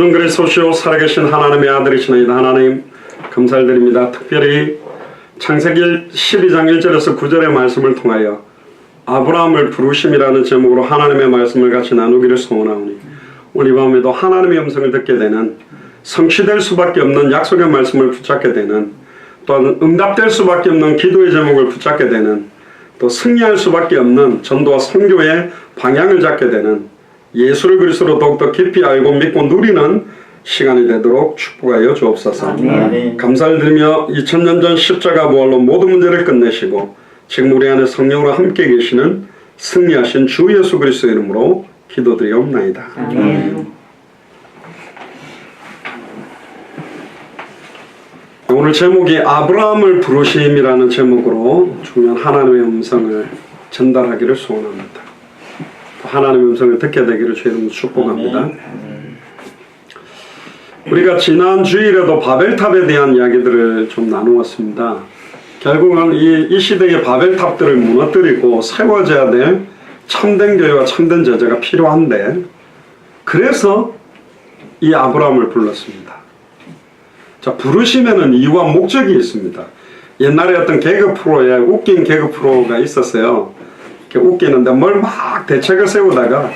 주는 그리스도시요 살아계신 하나님의 아들이시나이다. 하나님 감사드립니다. 특별히 창세기 12장 1절에서 9절의 말씀을 통하여 아브라함을 부르심이라는 제목으로 하나님의 말씀을 같이 나누기를 소원하오니 오늘 이 밤에도 하나님의 음성을 듣게 되는 성취될 수밖에 없는 약속의 말씀을 붙잡게 되는 또한 응답될 수밖에 없는 기도의 제목을 붙잡게 되는 또 승리할 수밖에 없는 전도와 선교의 방향을 잡게 되는 예수를 그리스도로 더욱더 깊이 알고 믿고 누리는 시간이 되도록 축복하여 주옵소서. 아멘. 감사를 드리며 2000년 전 십자가 부활로 모든 문제를 끝내시고 지금 우리 안에 성령으로 함께 계시는 승리하신 주 예수 그리스도 이름으로 기도드리옵나이다. 아멘. 오늘 제목이 아브라함을 부르심이라는 제목으로 중요한 하나님의 음성을 전달하기를 소원합니다. 하나님의 음성을 듣게 되기를 주의 이름으로 축복합니다. 우리가 지난 주일에도 바벨탑에 대한 이야기들을 좀 나누었습니다. 결국은 이 시대의 바벨탑들을 무너뜨리고 세워져야 될 참된 교회와 참된 제자가 필요한데 그래서 이 아브라함을 불렀습니다. 자, 부르심에는 이유와 목적이 있습니다. 옛날에 어떤 개그 프로에 웃긴 개그 프로가 있었어요. 이렇게 웃기는데 뭘 막 대책을 세우다가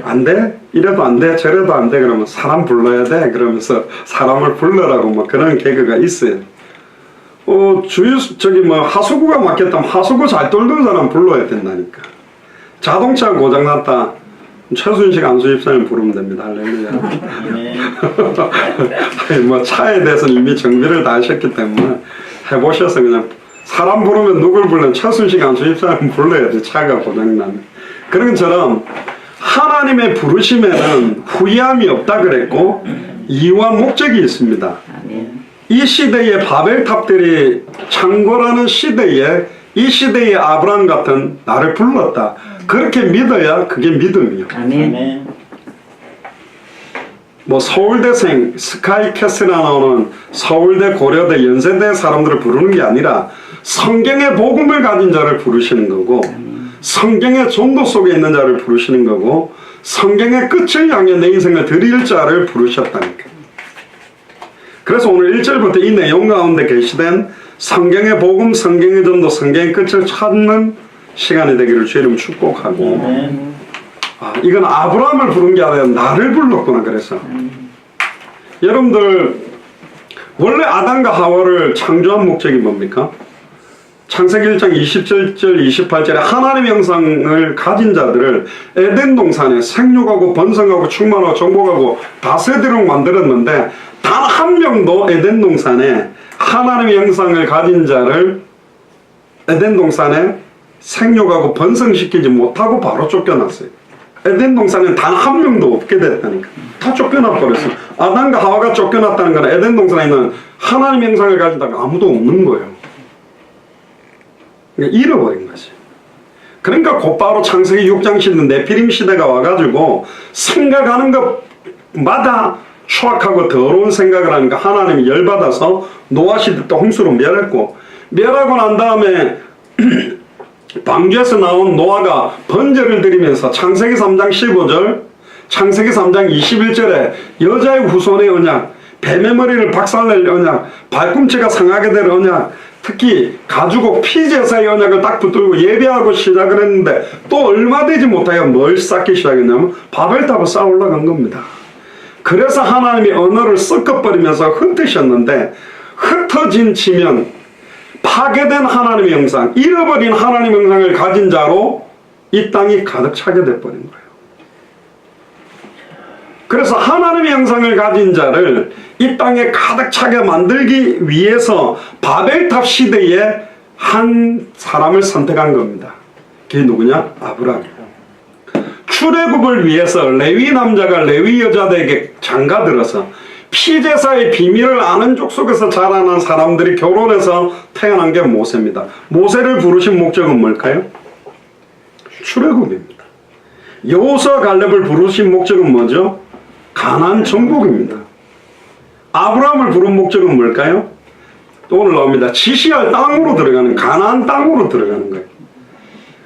안 돼? 이래도 안 돼? 저래도 안 돼? 그러면 사람 불러야 돼? 그러면서 사람을 불러라고 뭐 그런 개그가 있어요. 하수구가 막혔다면 하수구 잘 뚫는 사람 불러야 된다니까. 자동차 고장났다. 최순식 안수집사님 부르면 됩니다. 할렐루야. 뭐 차에 대해서는 이미 정비를 다 하셨기 때문에 해보셔서 그냥 사람 부르면 누굴 불러요? 최순식 안수집사님 불러야 돼. 차가 고장나면. 그런 것처럼 하나님의 부르심에는 후회함이 없다 그랬고 이유와 목적이 있습니다. 이 시대의 바벨탑들이 창궐하는 시대에 이 시대의 아브라함 같은 나를 불렀다. 그렇게 믿어야 그게 믿음이요. 아멘. 뭐 서울대생 스카이캐슬에 나오는 서울대, 고려대, 연세대 사람들을 부르는 게 아니라 성경의 복음을 가진 자를 부르시는 거고 성경의 전도 속에 있는 자를 부르시는 거고 성경의 끝을 향해 내 인생을 드릴 자를 부르셨다니까. 그래서 오늘 1절부터 이 내용 가운데 계시된 성경의 복음, 성경의 전도, 성경의 끝을 찾는 시간이 되기를 주의 이름 축복하고 이건 아브라함을 부른 게 아니라 나를 불렀구나. 그래서 여러분들 원래 아담과 하와를 창조한 목적이 뭡니까? 창세기 1장 27절 28절에 하나님의 형상을 가진 자들을 에덴 동산에 생육하고 번성하고 충만하고 정복하고 다스리도록 만들었는데 단 한 명도 에덴 동산에 하나님의 형상을 가진 자를 에덴 동산에 생육하고 번성시키지 못하고 바로 쫓겨났어요. 에덴 동산에 단 한 명도 없게 됐다니까. 다 쫓겨나 버렸어. 아담과 하와가 쫓겨났다는 건 에덴 동산에 있는 하나님의 형상을 가진 자가 아무도 없는 거예요. 잃어버린 거지. 그러니까 곧바로 창세기 6장 시대 네피림 시대가 와가지고 생각하는 것마다 추악하고 더러운 생각을 하니까 하나님이 열받아서 노아 시대 때 홍수로 멸했고 멸하고 난 다음에 방주에서 나온 노아가 번제를 드리면서 창세기 3장 15절 창세기 3장 21절에 여자의 후손의 언약 뱀의 머리를 박살낼 언약 발꿈치가 상하게 될 언약 특히 가죽옥 피제사의 언약을 딱 붙들고 예배하고 시작을 했는데 또 얼마 되지 못하여 뭘 쌓기 시작했냐면 바벨탑을 쌓아 올라간 겁니다. 그래서 하나님이 언어를 섞어버리면서 흩으셨는데 흩어진 지면 파괴된 하나님의 형상, 잃어버린 하나님의 형상을 가진 자로 이 땅이 가득 차게 돼버린 거예요. 그래서 하나님의 형상을 가진 자를 이 땅에 가득 차게 만들기 위해서 바벨탑 시대에 한 사람을 선택한 겁니다. 그게 누구냐? 아브라함. 출애굽을 위해서 레위 남자가 레위 여자들에게 장가들어서 피제사의 비밀을 아는 족속에서 자라난 사람들이 결혼해서 태어난 게 모세입니다. 모세를 부르신 목적은 뭘까요? 출애굽입니다. 여호수아 갈렙을 부르신 목적은 뭐죠? 가나안 정복입니다. 아브라함을 부른 목적은 뭘까요? 또 오늘 나옵니다. 지시할 땅으로 들어가는 가나안 땅으로 들어가는 거예요.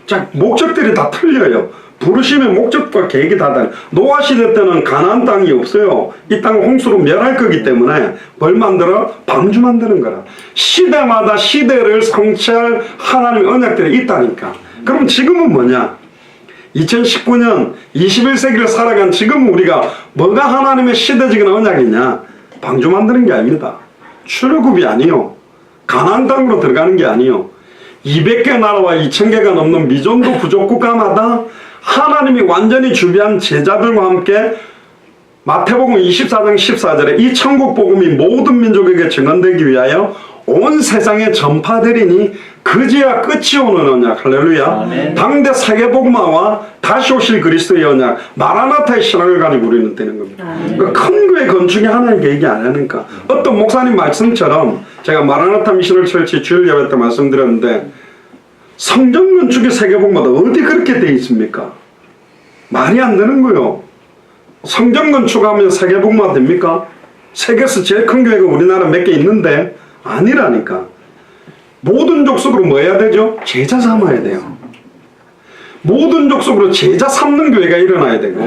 자, 목적들이 다 틀려요. 부르심의 목적과 계획이 다르다. 노아 시대 때는 가나안 땅이 없어요. 이 땅을 홍수로 멸할 거기 때문에 뭘 만들어? 방주 만드는 거라. 시대마다 시대를 성취할 하나님의 언약들이 있다니까. 그럼 지금은 뭐냐? 2019년 21세기를 살아간 지금 우리가 뭐가 하나님의 시대적인 언약이냐? 방주 만드는 게 아닙니다. 출애굽이 아니요. 가나안 땅으로 들어가는 게 아니요. 200개 나라와 2000개가 넘는 미전도 부족 국가마다 하나님이 완전히 준비한 제자들과 함께 마태복음 24장 14절에 이 천국 복음이 모든 민족에게 증언되기 위하여 온 세상에 전파되리니 그제야 끝이 오는 언약. 할렐루야. 아멘. 당대 세계복음화와 다시 오실 그리스도의 언약 마라나타의 신앙을 가지고 우리는 되는 겁니다. 그 큰 교회 건축이 하나의 계획이 아니니까. 어떤 목사님 말씀처럼 제가 마라나타 미션을 철치 주일 예배 때 말씀드렸는데 성전 건축의 세계복음화도 어디 그렇게 돼 있습니까? 말이 안 되는 거요. 성전 건축하면 세계복음화 됩니까? 세계에서 제일 큰 교회가 우리나라 몇 개 있는데 아니라니까. 모든 족속으로 뭐 해야 되죠? 제자 삼아야 돼요. 모든 족속으로 제자 삼는 교회가 일어나야 되고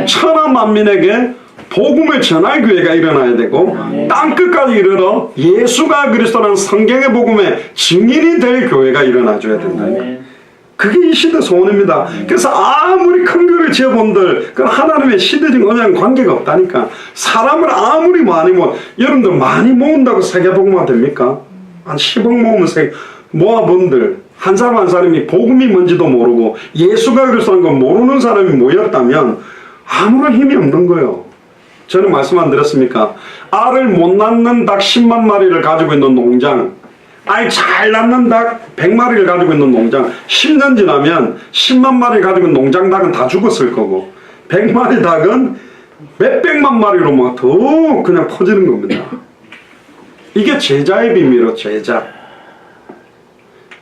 천하 만민에게 복음을 전할 교회가 일어나야 되고 땅끝까지 이르러 예수가 그리스도라는 성경의 복음의 증인이 될 교회가 일어나줘야 된다. 그게 이 시대 소원입니다. 그래서 아무리 큰 교회를 지어본들 그 하나님의 시대적 언약은 관계가 없다니까. 사람을 아무리 많이 여러분들 많이 모은다고 세계복음화 됩니까? 한 10억 모으면 모아본들 한 사람 한 사람이 복음이 뭔지도 모르고 예수가 그리스도라는 걸 모르는 사람이 모였다면 아무런 힘이 없는 거예요. 저는 말씀 안 드렸습니까? 알을 못 낳는 닭 10만 마리를 가지고 있는 농장, 알 잘 낳는 닭 100마리를 가지고 있는 농장, 10년 지나면 10만 마리 가지고 있는 농장 닭은 다 죽었을 거고 100마리 닭은 몇백만 마리로 막 더 그냥 퍼지는 겁니다. 이게 제자의 비밀이에요. 제자.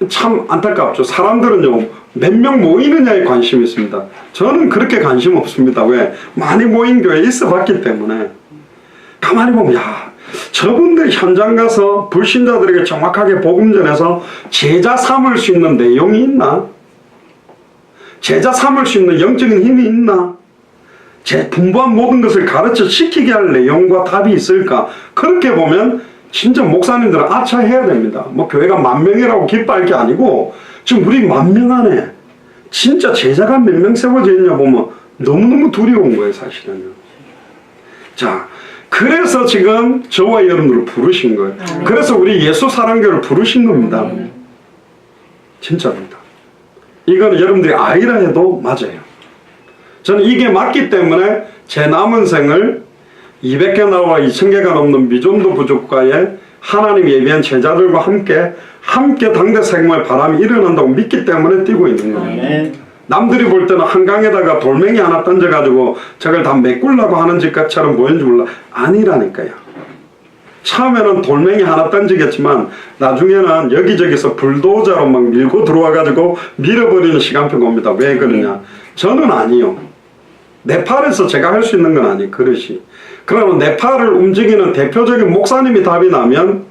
참 안타깝죠. 사람들은요 몇 명 모이느냐에 관심이 있습니다. 저는 그렇게 관심 없습니다. 왜? 많이 모인 교회에 있어 봤기 때문에. 가만히 보면 야 저분들 현장 가서 불신자들에게 정확하게 복음 전해서 제자 삼을 수 있는 내용이 있나? 제자 삼을 수 있는 영적인 힘이 있나? 제 분부한 모든 것을 가르쳐 시키게 할 내용과 답이 있을까? 그렇게 보면 진짜 목사님들은 아차해야 됩니다. 뭐 교회가 10,000명이라고 기뻐할 게 아니고 지금 우리 10,000명 안에 진짜 제자가 몇 명 세워져 있냐 보면 너무너무 두려운 거예요. 사실은요. 자, 그래서 지금 저와 여러분들을 부르신 거예요. 그래서 우리 예수 사랑교를 부르신 겁니다. 진짜입니다. 이거는 여러분들이 아이라 해도 맞아요. 저는 이게 맞기 때문에 제 남은 생을 200개 나라와 2000개가 넘는 미전도 부족과에 하나님 예비한 제자들과 함께 당대 세계의 바람이 일어난다고 믿기 때문에 뛰고 있는 거예요. 남들이 볼 때는 한강에다가 돌멩이 하나 던져가지고 저걸 다 메꾸려고 하는 짓처럼 보이는지 몰라. 아니라니까요. 처음에는 돌멩이 하나 던지겠지만 나중에는 여기저기서 불도저로 막 밀고 들어와가지고 밀어버리는 시간표가 옵니다. 왜 그러냐? 저는 아니요. 네팔에서 제가 할 수 있는 건 아니에요. 그릇이. 그러면 네팔을 움직이는 대표적인 목사님이 답이 나면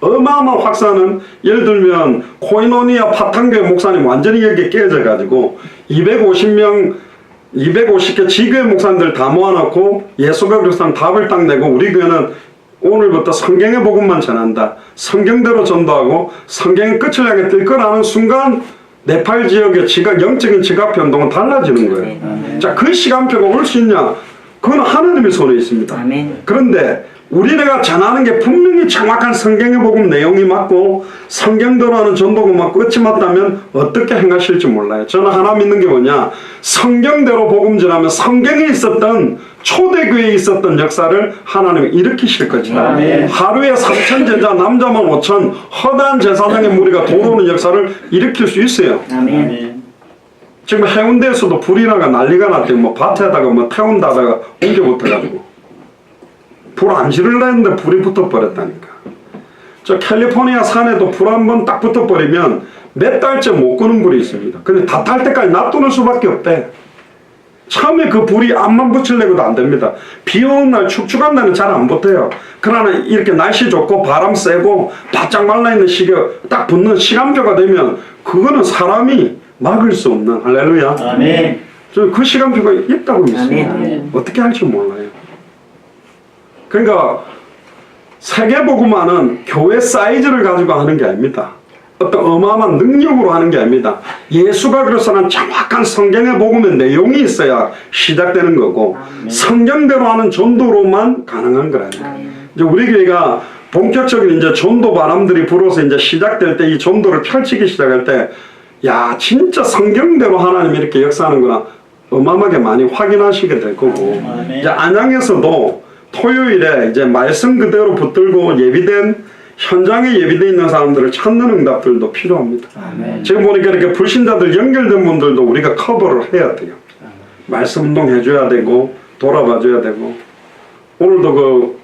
어마어마한 확산은, 예를 들면 코이노니아 파탄교회 목사님 완전히 여기에 깨져가지고 250개 지교회 목사님들 다 모아놓고 예수가 그리스도는 답을 딱 내고 우리 교회는 오늘부터 성경의 복음만 전한다, 성경대로 전도하고 성경의 끝을 향해 뛸 거라는 순간 네팔 지역의 영적인 지각표 운동은 달라지는 거예요. 자, 그 시간표가 올 수 있냐? 그건 하나님의 손에 있습니다. 아멘. 그런데 우리가 전하는 게 분명히 정확한 성경의 복음 내용이 맞고 성경대로 하는 전도가 맞고 끝이 맞다면 어떻게 행하실지 몰라요. 저는 하나 믿는 게 뭐냐, 성경대로 복음 전하면 성경에 있었던 초대교회에 있었던 역사를 하나님이 일으키실 것이다. 아멘. 하루에 3,000제자 남자만 5,000 허다한 제사장의 무리가 돌아오는 역사를 일으킬 수 있어요. 아멘. 지금 해운대에서도 불이 나가 난리가 났대요. 뭐 밭에다가 뭐 태운다다가 옮겨 붙어가지고 불 안 지르려 했는데 불이 붙어버렸다니까. 저 캘리포니아 산에도 불 한 번 딱 붙어버리면 몇 달째 못 끄는 불이 있습니다. 근데 다 탈 때까지 놔두는 수밖에 없대. 처음에 그 불이 앞만 붙이려고도 안 됩니다. 비 오는 날 축축한 날은 잘 안 붙어요. 그러나 이렇게 날씨 좋고 바람 세고 바짝 말라있는 시기에 딱 붙는 시간표가 되면 그거는 사람이 막을 수 없는, 할렐루야. 아멘. 저 그 시간표가 있다고 믿습니다. 어떻게 할지 몰라요. 그러니까 세계복음화는 교회 사이즈를 가지고 하는 게 아닙니다. 어떤 어마어마한 능력으로 하는 게 아닙니다. 예수가 그래서는 정확한 성경의 복음의 내용이 있어야 시작되는 거고 성경대로 하는 전도로만 가능한 거라요. 이제 우리 교회가 본격적인 이제 전도 바람들이 불어서 이제 시작될 때 이 전도를 펼치기 시작할 때, 야, 진짜 성경대로 하나님이 이렇게 역사하는구나 어마어마하게 많이 확인하시게 될 거고, 이제 안양에서도 토요일에 이제 말씀 그대로 붙들고 예비된 현장에 예비되어 있는 사람들을 찾는 응답들도 필요합니다. 지금 보니까 이렇게 불신자들 연결된 분들도 우리가 커버를 해야 돼요. 말씀 운동 해줘야 되고 돌아봐줘야 되고, 오늘도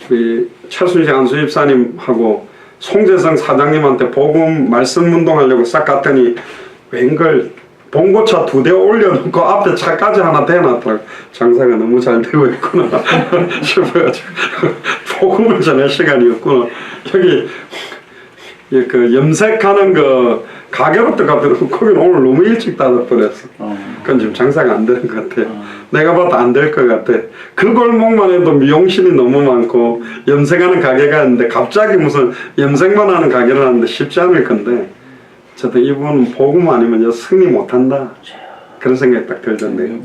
그 최순식 안수집사님하고 송재성 사장님한테 복음 말씀 운동하려고 싹 갔더니 웬걸 봉고차 2대 올려놓고 앞에 차까지 하나 대놨더라고. 장사가 너무 잘 되고 있구나 싶어가지고 복음을 전할 시간이 없구나. 여기 그 염색하는 그 가게부터 갔더니 거기는 오늘 너무 일찍 닫아버렸어. 그건 지금 장사가 안 되는 것 같아. 내가 봐도 안 될 것 같아. 그 골목만 해도 미용실이 너무 많고 염색하는 가게가 있는데 갑자기 무슨 염색만 하는 가게를 하는데 쉽지 않을 건데, 저도 이분은 복음 아니면 승리 못한다 그런 생각이 딱 들던데요.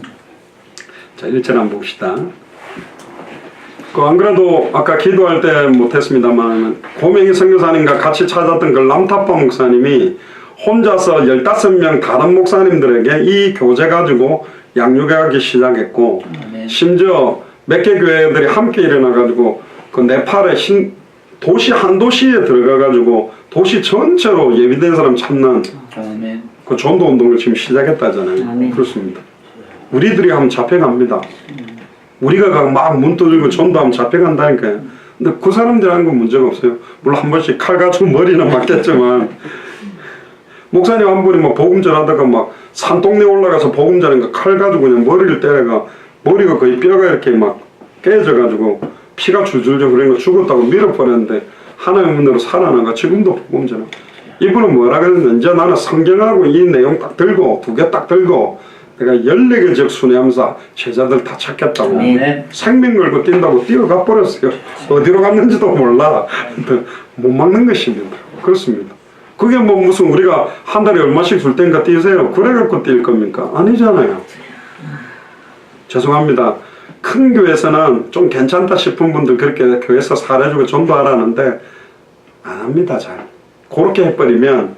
자, 1절 한번 봅시다. 안 그래도 아까 기도할 때 못했습니다만 고명희 선교사님과 같이 찾았던 그 람타파 목사님이 혼자서 15명 다른 목사님들에게 이 교재 가지고 양육하기 시작했고, 심지어 몇 개 교회들이 함께 일어나가지고 그 네팔의 도시 한 도시에 들어가가지고 도시 전체로 예비된 사람 찾는 그 전도 운동을 지금 시작했다잖아요. 그렇습니다. 우리들이 하면 잡혀갑니다. 우리가 막 문 두들고 전도하면 잡혀간다니까요. 근데 그 사람들 하는 건 문제가 없어요. 물론 한 번씩 칼 가지고 머리는 맞겠지만, 목사님 한 분이 막 복음 전하다가 막 산동네 올라가서 복음 전하니까 칼 가지고 그냥 머리를 때려가 머리가 거의 뼈가 이렇게 막 깨져가지고 피가 줄줄줄 그러니까 죽었다고 밀어버렸는데 하나님의 은혜로 살아나가 지금도 복음 전하. 이분은 뭐라 그랬는데, 이제 나는 성경하고 이 내용 딱 들고 2개 딱 들고 내가 14개 적 순회하면서 제자들 다 찾겠다고 생명 걸고 뛴다고 뛰어가 버렸어요. 어디로 갔는지도 몰라. 못 막는 것입니다. 그렇습니다. 그게 뭐 무슨 우리가 한 달에 얼마씩 줄 테니까 뛰세요 그래갖고 뛸 겁니까? 아니잖아요. 죄송합니다. 큰 교회에서는 좀 괜찮다 싶은 분들 그렇게 교회에서 사례주고 전도하라는데 안 합니다. 잘 그렇게 해버리면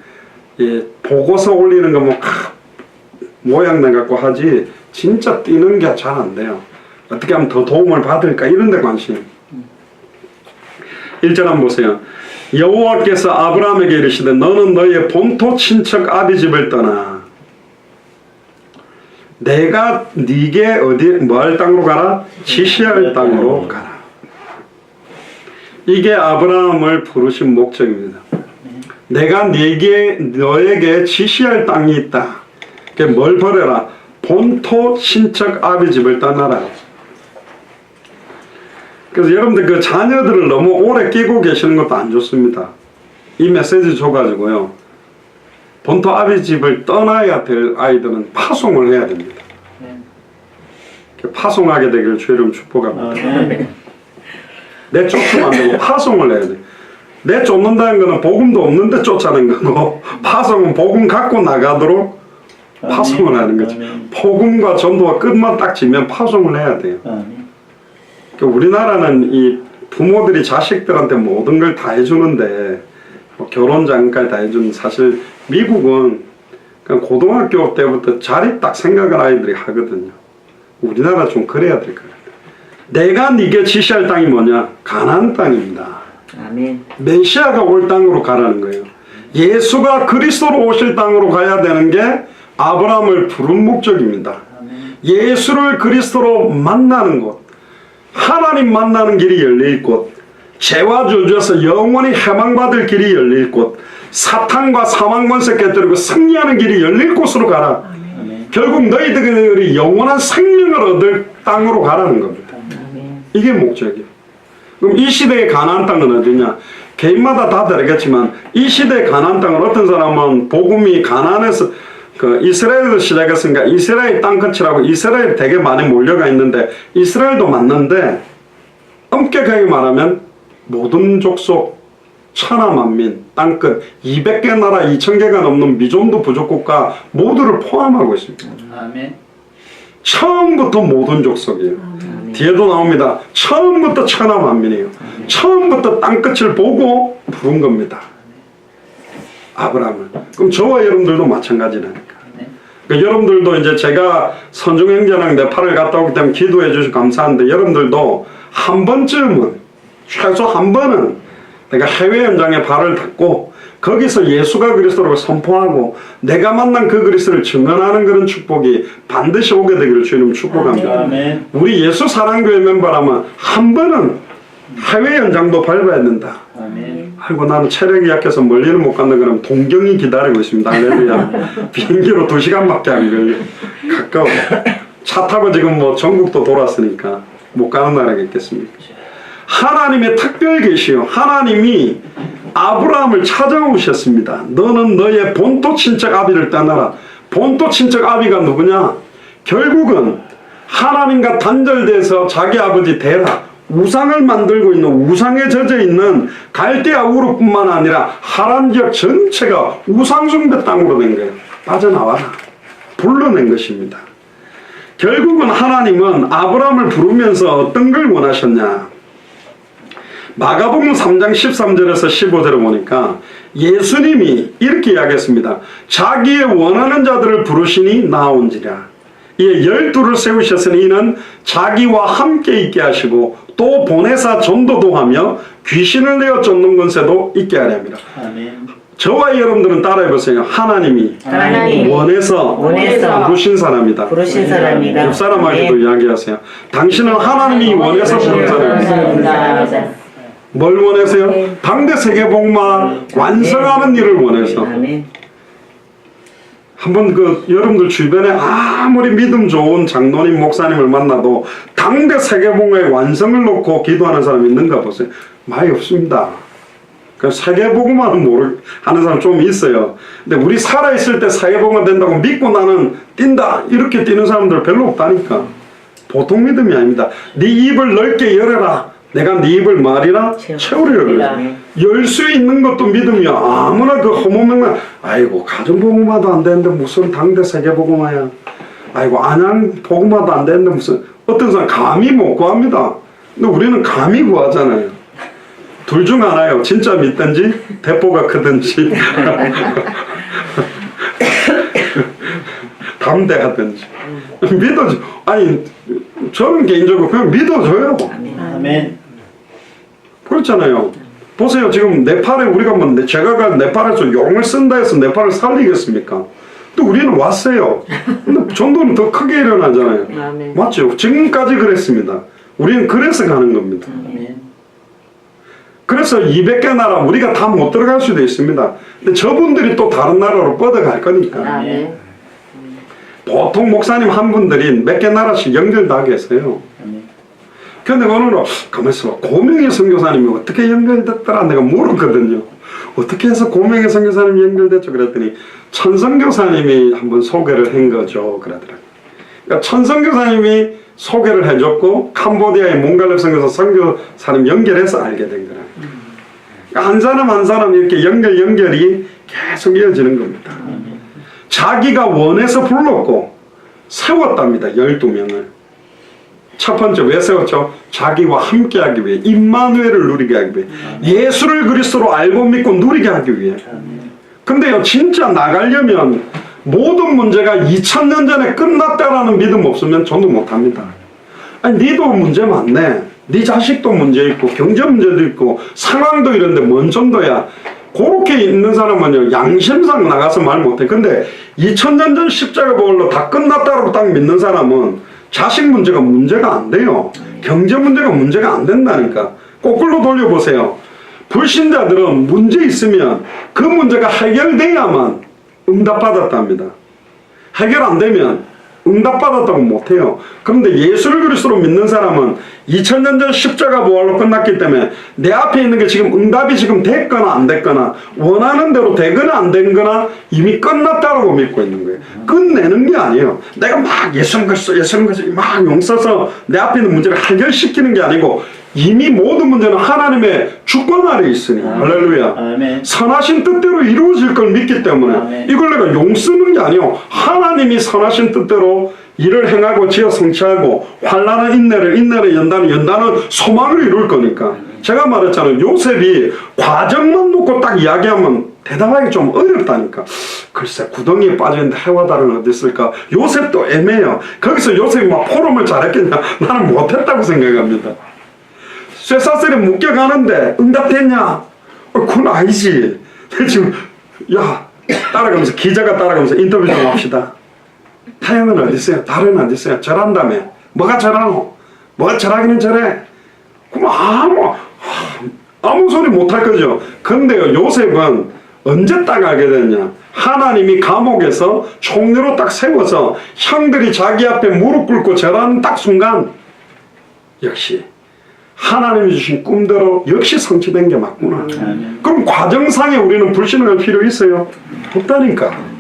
보고서 올리는 거 뭐 모양 내갖고 하지 진짜 뛰는 게 잘 안 돼요. 어떻게 하면 더 도움을 받을까 이런 데 관심. 1절 한번 보세요. 여호와께서 아브라함에게 이르시되 너는 너의 본토 친척 아비 집을 떠나 내가 네게 어디 뭐할 땅으로 가라? 지시할 땅으로 가라. 이게 아브라함을 부르신 목적입니다. 내가 너에게 지시할 땅이 있다. 그게 뭘 버려라? 본토 친척 아비 집을 떠나라. 그래서 여러분들 그 자녀들을 너무 오래 끼고 계시는 것도 안 좋습니다. 이 메시지 줘가지고요, 본토 아비 집을 떠나야 될 아이들은 파송을 해야 됩니다. 파송하게 되기를 주의로 축복합니다. 내쫓으면 안 되고 파송을 해야 돼. 내쫓는다는 거는 복음도 없는데 쫓아낸 거고, 파송은 복음 갖고 나가도록 파송을 하는 거죠. 복음과 전도가 끝만 딱 지면 파송을 해야 돼요. 우리나라는 이 부모들이 자식들한테 모든 걸 다 해주는데 뭐 결혼 장까지 다 해주는, 사실 미국은 그냥 고등학교 때부터 자리 딱 생각을 아이들이 하거든요. 우리나라 좀 그래야 될 것 같아요. 내가 네게 지시할 땅이 뭐냐? 가나안 땅입니다. 아멘. 메시아가 올 땅으로 가라는 거예요. 예수가 그리스도로 오실 땅으로 가야 되는 게 아브라함을 부른 목적입니다. 예수를 그리스도로 만나는 곳, 하나님 만나는 길이 열릴 곳, 죄와 저주에서 영원히 해방받을 길이 열릴 곳, 사탄과 사망 권세 깨뜨리고 승리하는 길이 열릴 곳으로 가라. 결국 너희들이 영원한 생명을 얻을 땅으로 가라는 겁니다. 이게 목적이에요. 그럼 이 시대의 가나안 땅은 어디냐? 개인마다 다 다르겠지만 이 시대의 가나안 땅은 어떤 사람은 복음이 가나안에서 그 이스라엘도 시작했으니까 이스라엘 땅끝이라고 이스라엘 되게 많이 몰려가 있는데 이스라엘도 맞는데 엄격하게 말하면 모든 족속 천하 만민 땅끝 200개 나라 2000개가 넘는 미존도 부족국가 모두를 포함하고 있습니다. 아멘. 처음부터 모든 족속이에요. 뒤에도 나옵니다. 처음부터 천하 만민이에요. 처음부터 땅끝을 보고 부른 겁니다. 아브라함을. 그럼 저와 여러분들도 마찬가지라니까. 그러니까 여러분들도 이제 제가 선중 형제랑 네팔을 갔다 오기 때문에 기도해 주셔서 감사한데 여러분들도 한 번쯤은 최소 한 번은 내가 해외 현장에 발을 닿고 거기서 예수가 그리스도라고 선포하고 내가 만난 그 그리스도를 증언하는 그런 축복이 반드시 오게 되기를 주님 축복합니다. 아멘. 우리 예수 사랑교회 멤버라면 한 번은 해외 현장도 밟아야 된다. 아멘. 아이고 나는 체력이 약해서 멀리는 못 간다 그러면 동경이 기다리고 있습니다. 할렐루야. 비행기로 2시간밖에 안 걸려. 가까워. 차 타고 지금 뭐 전국도 돌았으니까 못 가는 나라가 있겠습니까? 하나님의 특별 계시요. 하나님이 아브라함을 찾아오셨습니다. 너는 너의 본토 친척 아비를 떠나라. 본토 친척 아비가 누구냐? 결국은 하나님과 단절돼서 자기 아버지 데라 우상을 만들고 있는 우상에 젖어 있는 갈대아 우르뿐만 아니라 하란 지역 전체가 우상숭배 땅으로 된 거예요. 빠져나와라. 불러낸 것입니다. 결국은 하나님은 아브라함을 부르면서 어떤 걸 원하셨냐? 마가복음 3장 13절에서 15절을 보니까 예수님이 이렇게 이야기했습니다. 자기의 원하는 자들을 부르시니 나온지라. 이에 12를 세우셨으니 이는 자기와 함께 있게 하시고 또 보내사 전도도 하며 귀신을 내어 쫓는 권세도 있게 하려 합니다. 아멘. 저와 여러분들은 따라해보세요. 하나님이 원해서 부르신 사람이다. 부르신 사람이다. 옆 사람에게도 이야기하세요. 당신은 하나님이 원해서 부른 사람이다. 뭘 원해서요? 당대 세계복음화 완성하는 일을 원해서. 한번 그 여러분들 주변에 아무리 믿음 좋은 장로님 목사님을 만나도 당대 세계복음화의 완성을 놓고 기도하는 사람이 있는가 보세요. 많이 없습니다. 그 세계복음화는 하는 사람 좀 있어요. 근데 우리 살아있을 때 세계복음화 된다고 믿고 나는 뛴다 이렇게 뛰는 사람들 별로 없다니까. 보통 믿음이 아닙니다. 네 입을 넓게 열어라. 내가 네 입을 말이나 채우리라. 열 수 있는 것도 믿음이야. 아무나 그 허무맹랑 아이고 가정복음화도 안 되는데 무슨 당대 세계복음화야. 아이고 안양 복음화도 안 되는데 무슨 어떤 사람 감히 못 구합니다. 근데 우리는 감히 구하잖아요. 둘 중 하나요. 진짜 믿든지 대포가 크든지 담대하든지 믿어줘. 아니 저는 개인적으로 그냥 믿어줘요. 아멘. 그렇잖아요. 보세요. 지금 네팔에 우리가 뭐 제가 가 네팔에서 용을 쓴다 해서 네팔을 살리겠습니까? 또 우리는 왔어요. 근데 전도는 더 크게 일어나잖아요. 맞죠? 지금까지 그랬습니다. 우리는 그래서 가는 겁니다. 그래서 200개 나라 우리가 다 못 들어갈 수도 있습니다. 근데 저분들이 또 다른 나라로 뻗어갈 거니까. 보통 목사님 한 분들이 몇 개 나라씩 연결다 계세요. 근데 오늘은 가만히 있어봐. 고명의 선교사님이 어떻게 연결됐더라 내가 물었거든요. 어떻게 해서 고명의 선교사님이 연결됐죠? 그랬더니 천선교사님이 한번 소개를 한 거죠. 그러더라고요. 그러니까 천선교사님이 소개를 해줬고 캄보디아의 몽갈렙 선교사 선교사님 연결해서 알게 된 거라. 그러니까 한 사람 한 사람 이렇게 연결이 계속 이어지는 겁니다. 자기가 원해서 불렀고 세웠답니다. 12명을. 첫 번째 왜 세웠죠? 자기와 함께하기 위해, 임마누엘을 누리게 하기 위해, 예수를 그리스도로 알고 믿고 누리게 하기 위해. 근데요 진짜 나가려면 모든 문제가 2000년 전에 끝났다라는 믿음 없으면 전도 못합니다. 아니 니도 문제 많네. 네 자식도 문제 있고 경제 문제도 있고 상황도 이런데 뭔 전도야. 그렇게 있는 사람은요 양심상 나가서 말 못해. 근데 2000년 전 십자가 보혈로 다 끝났다고 딱 믿는 사람은 자식 문제가 안 돼요. 경제 문제가 안 된다니까. 거꾸로 돌려보세요. 불신자들은 문제 있으면 그 문제가 해결돼야만 응답받았답니다. 해결 안 되면 응답받았다고 못해요. 그런데 예수를 그리스도로 믿는 사람은 2000년 전 십자가 부활로 끝났기 때문에 내 앞에 있는 게 지금 응답이 지금 됐거나 안 됐거나 원하는 대로 되거나 안 된거나 이미 끝났다고 믿고 있는 거예요. 끝내는 게 아니에요. 내가 막 예수님 그리스도 막 용서서 내 앞에 있는 문제를 해결시키는 게 아니고 이미 모든 문제는 하나님의 주권 아래 있으니 할렐루야. 아멘. 선하신 뜻대로 이루어질 걸 믿기 때문에 아멘. 이걸 내가 용 쓰는 게 아니요, 하나님이 선하신 뜻대로 일을 행하고 지어 성취하고 환난은 인내를 연단은 소망을 이룰 거니까. 제가 말했잖아요. 요셉이 과정만 놓고 딱 이야기하면 대답하기 좀 어렵다니까. 글쎄, 구덩이에 빠져있는데 해와 달은 어디 있을까. 요셉도 애매해요. 거기서 요셉이 막 포럼을 잘했겠냐. 나는 못했다고 생각합니다. 쇠사슬에 묶여가는데 응답됐냐? 그건 아니지. 지금 야 따라가면서 기자가 따라가면서 인터뷰 좀 합시다. 태양은 어디 있어요? 달은 어디 있어요? 절한다며. 뭐가 절하노? 뭐가 절하기는 절해. 그럼 아무 소리 못할 거죠. 근데요, 요셉은 언제 딱 알게 됐냐? 하나님이 감옥에서 총리로 딱 세워서 형들이 자기 앞에 무릎 꿇고 절하는 딱 순간 역시 하나님이 주신 꿈대로 역시 성취된 게 맞구나. 그럼 과정상에 우리는 불신할 필요 있어요? 없다니까.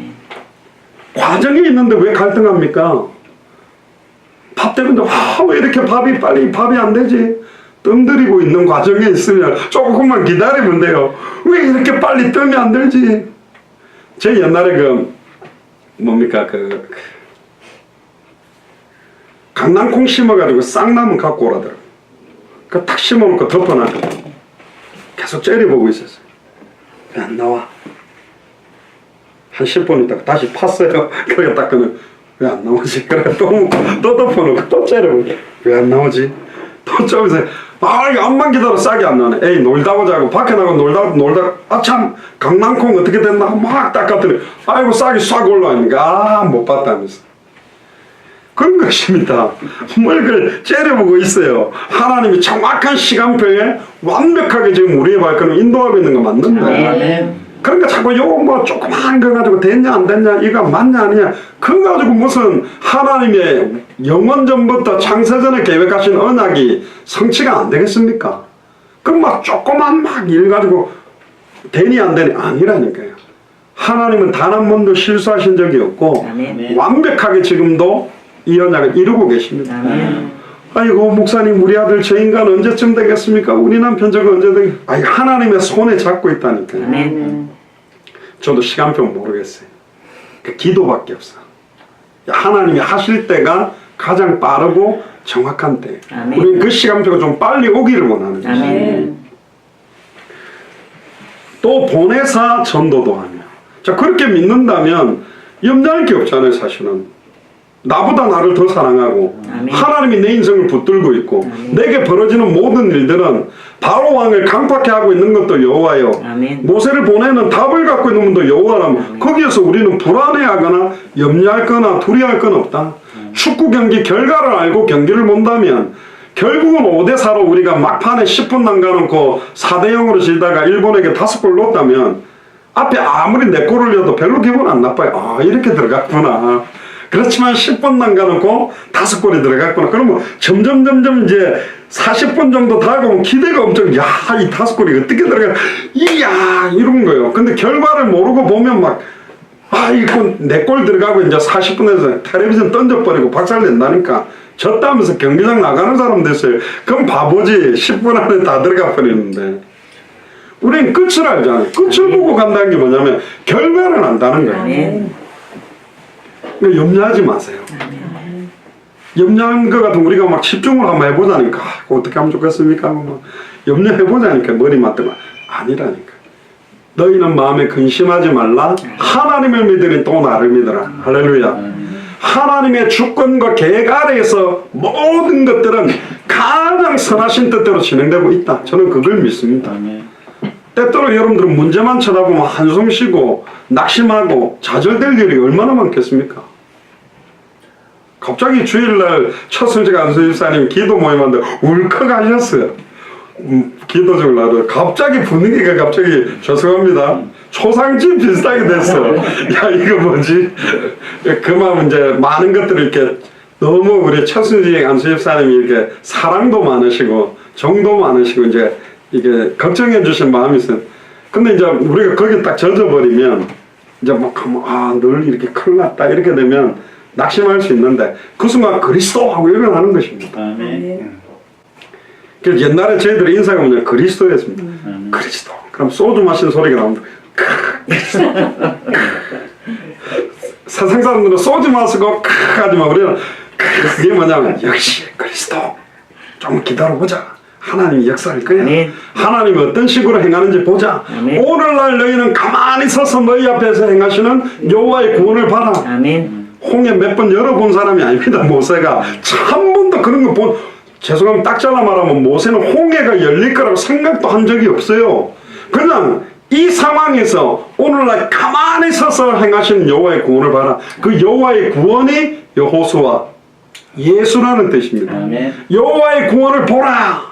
과정이 있는데 왜 갈등합니까? 밥 때문에 왜 이렇게 밥이 안 되지? 뜸 들이고 있는 과정에 있으면 조금만 기다리면 돼요. 왜 이렇게 빨리 뜸이 안 들지? 제 옛날에 강낭콩 심어가지고 쌍나무 갖고 오라더라고요. 딱 심어놓고 덮어놨거든. 계속 째려보고 있었어요. 왜 안 나와? 한 10분 있다가 다시 팠어요. 그래 딱 그는 왜 안 나오지? 그래 또 덮어놓고 또 째려보고 왜 안 나오지? 또 좀 있어요. 이거 암만 기다려 싹이 안 나네. 에이 놀다 오자고 밖에 나가고 놀다 참 강낭콩 어떻게 됐나 막 닦았더니 아이고 싹이 싹 올라오니까 못 봤다면서. 그런 것입니다. 뭘 그래 째려보고 있어요. 하나님이 정확한 시간표에 완벽하게 지금 우리의 발걸음을 인도하고 있는 거 맞는데. 그러니까 자꾸 요거 조그만 거 가지고 됐냐 안 됐냐 이거 맞냐 아니냐 그거 가지고 무슨 하나님의 영원전부터 창세전에 계획하신 언약이 성취가 안 되겠습니까? 그럼 조그만 일 가지고 되니 안 되니 아니라니까요. 하나님은 단 한 번도 실수하신 적이 없고 완벽하게 지금도 이 언약을 이루고 계십니다. 아이고 목사님 우리 아들 저 인간 언제쯤 되겠습니까? 우리 남편 저거 언제 되겠습니까? 하나님의 손에 잡고 있다니까요. 저도 시간표 모르겠어요. 기도밖에 없어. 하나님이 하실 때가 가장 빠르고 정확한 때. 우리는 그 시간표가 좀 빨리 오기를 원하는 거죠. 또 보내사 전도도 하며. 자 그렇게 믿는다면 염려할 게 없잖아요. 사실은. 나보다 나를 더 사랑하고 하나님이 내 인생을 붙들고 있고 내게 벌어지는 모든 일들은 바로 왕을 강팍해 하고 있는 것도 여호와요. 모세를 보내는 답을 갖고 있는 분도 여호와라면 거기에서 우리는 불안해하거나 염려할 거나 두려워할 건 없다. 축구 경기 결과를 알고 경기를 본다면 결국은 5대4로 우리가 막판에 10분 남겨놓고 4대0으로 지다가 일본에게 5골 넣었다면 앞에 아무리 4골을 넣어도 별로 기분 안 나빠요. 이렇게 들어갔구나. 그렇지만 10분 남겨놓고 5골이 들어갔구나. 그러면 점점 이제 40분 정도 다가오면 기대가 엄청 이 5골이 어떻게 들어가 이런 거예요. 근데 결과를 모르고 보면 이거 4골 들어가고 이제 40분에서 텔레비전 던져버리고 박살낸다니까. 졌다면서 경기장 나가는 사람 됐어요. 그럼 바보지. 10분 안에 다 들어가 버리는데. 우리는 끝을 알잖아요. 끝을 보고 간다는 게 뭐냐면 결과를 안다는 거예요. 그러니까 염려하지 마세요. 염려한 것 같으면 우리가 집중을 한번 해보자니까 어떻게 하면 좋겠습니까? 염려해보자니까 머리 맞더만 아니라니까. 너희는 마음에 근심하지 말라. 하나님을 믿으니 또 나를 믿어라. 할렐루야. 하나님의 주권과 계획 아래에서 모든 것들은 가장 선하신 뜻대로 진행되고 있다. 저는 그걸 믿습니다. 때때로 여러분들은 문제만 쳐다보면 한숨 쉬고 낙심하고 좌절될 일이 얼마나 많겠습니까? 갑자기 주일날 첫 순서가 안수집사님 기도 모임한테 울컥하셨어요. 기도적으로 나도 갑자기 분위기가 갑자기 죄송합니다. 초상집 비슷하게 됐어. 야 이거 뭐지? 그만 이제 많은 것들을 이렇게 너무 우리 최순직 안수집사님이 이렇게 사랑도 많으시고 정도 많으시고 이제 이게 걱정해 주신 마음이 있어요. 근데 이제 우리가 거기 딱 젖어버리면 이제 늘 이렇게 큰일 났다 이렇게 되면 낙심할 수 있는데 그 순간 그리스도 하고 일어나는 것입니다. 그래서 옛날에 저희들의 인사가 뭐냐 그리스도였습니다. 그리스도. 그럼 소주 마시는 소리가 나옵니다. 세상 사람들은 소주 마시고 하지만 우리는 그게 뭐냐면 역시 그리스도. 좀 기다려보자. 하나님이 역사할 거야. 하나님이 어떤 식으로 행하는지 보자. 오늘날 너희는 가만히 서서 너희 앞에서 행하시는 여호와의 구원을 봐라. 홍해 몇 번 열어본 사람이 아닙니다. 모세가 한 번도 그런 거 죄송합니다. 딱 잘라 말하면 모세는 홍해가 열릴 거라고 생각도 한 적이 없어요. 그냥 이 상황에서 오늘날 가만히 서서 행하시는 여호와의 구원을 봐라. 그 여호와의 구원이 여호수아 예수라는 뜻입니다. 여호와의 구원을 보라.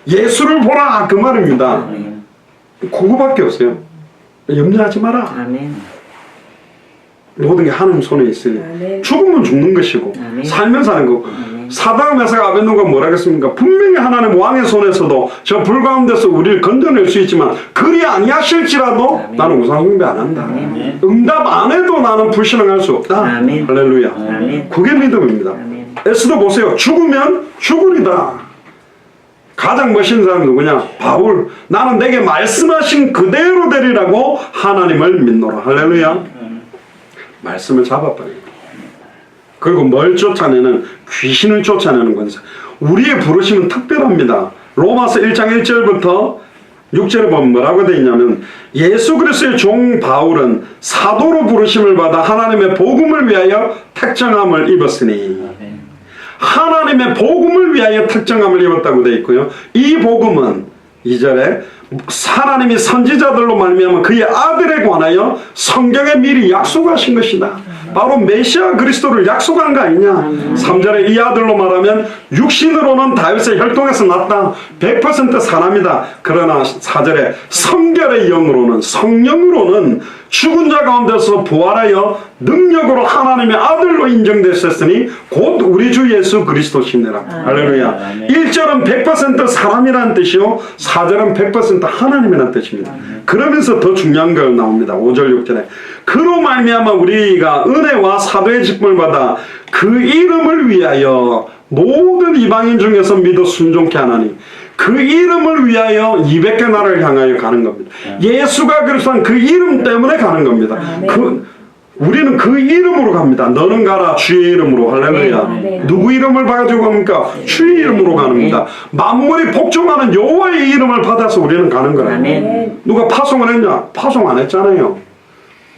예수를 보라. 그 말입니다. 그거밖에 없어요. 염려하지 마라. 모든 게 하나님 손에 있으니 죽으면 죽는 것이고 살면 사는 거고 사다가 메사가 아벤노가 뭐라겠습니까? 분명히 하나님 왕의 손에서도 저 불 가운데서 우리를 건져낼 수 있지만 그리 아니하실지라도 나는 우상 숭배 안 한다. 응답 안 해도 나는 불신앙할 수 없다. 할렐루야. 그게 믿음입니다. 에스더 보세요. 죽으면 죽으리다. 가장 멋있는 사람은 누구냐? 바울. 나는 내게 말씀하신 그대로 되리라고 하나님을 믿노라. 할렐루야. 말씀을 잡아버립니다. 그리고 뭘 쫓아내는? 귀신을 쫓아내는 거죠. 우리의 부르심은 특별합니다. 로마서 1장 1절부터 6절에 보면 뭐라고 되어 있냐면 예수 그리스도의 종 바울은 사도로 부르심을 받아 하나님의 복음을 위하여 택정함을 입었으니 하나님의 복음을 위하여 택정함을 입었다고 되어 있고요. 이 복음은 2절에 하나님이 선지자들로 말미암아 그의 아들에 관하여 성경에 미리 약속하신 것이다. 바로 메시아 그리스도를 약속한 거 아니냐. 3절에 이 아들로 말하면 육신으로는 다윗의 혈통에서 났다. 100% 사람이다. 그러나 4절에 성결의 영으로는 성령으로는 죽은 자 가운데서 부활하여 능력으로 하나님의 아들로 인정됐었으니 곧 우리 주 예수 그리스도시니라. 할렐루야. 1절은 100% 사람이라는 뜻이요 4절은 100% 하나님이라는 뜻입니다. 그러면서 더 중요한 걸 나옵니다. 5절 6절에 그로 말미암아 우리가 은혜와 사도의 직분을 받아 그 이름을 위하여 모든 이방인 중에서 믿어 순종케 하나니 그 이름을 위하여 200개 나라를 향하여 가는 겁니다. 예수가 그리스도한 그 이름 때문에 가는 겁니다. 우리는 그 이름으로 갑니다. 너는 가라 주의 이름으로. 할렐루야. 누구 이름을 가지고 갑니까? 주의 이름으로 가는 겁니다. 만물이 복종하는 여호와의 이름을 받아서 우리는 가는 거예요. 누가 파송을 했냐? 파송 안 했잖아요.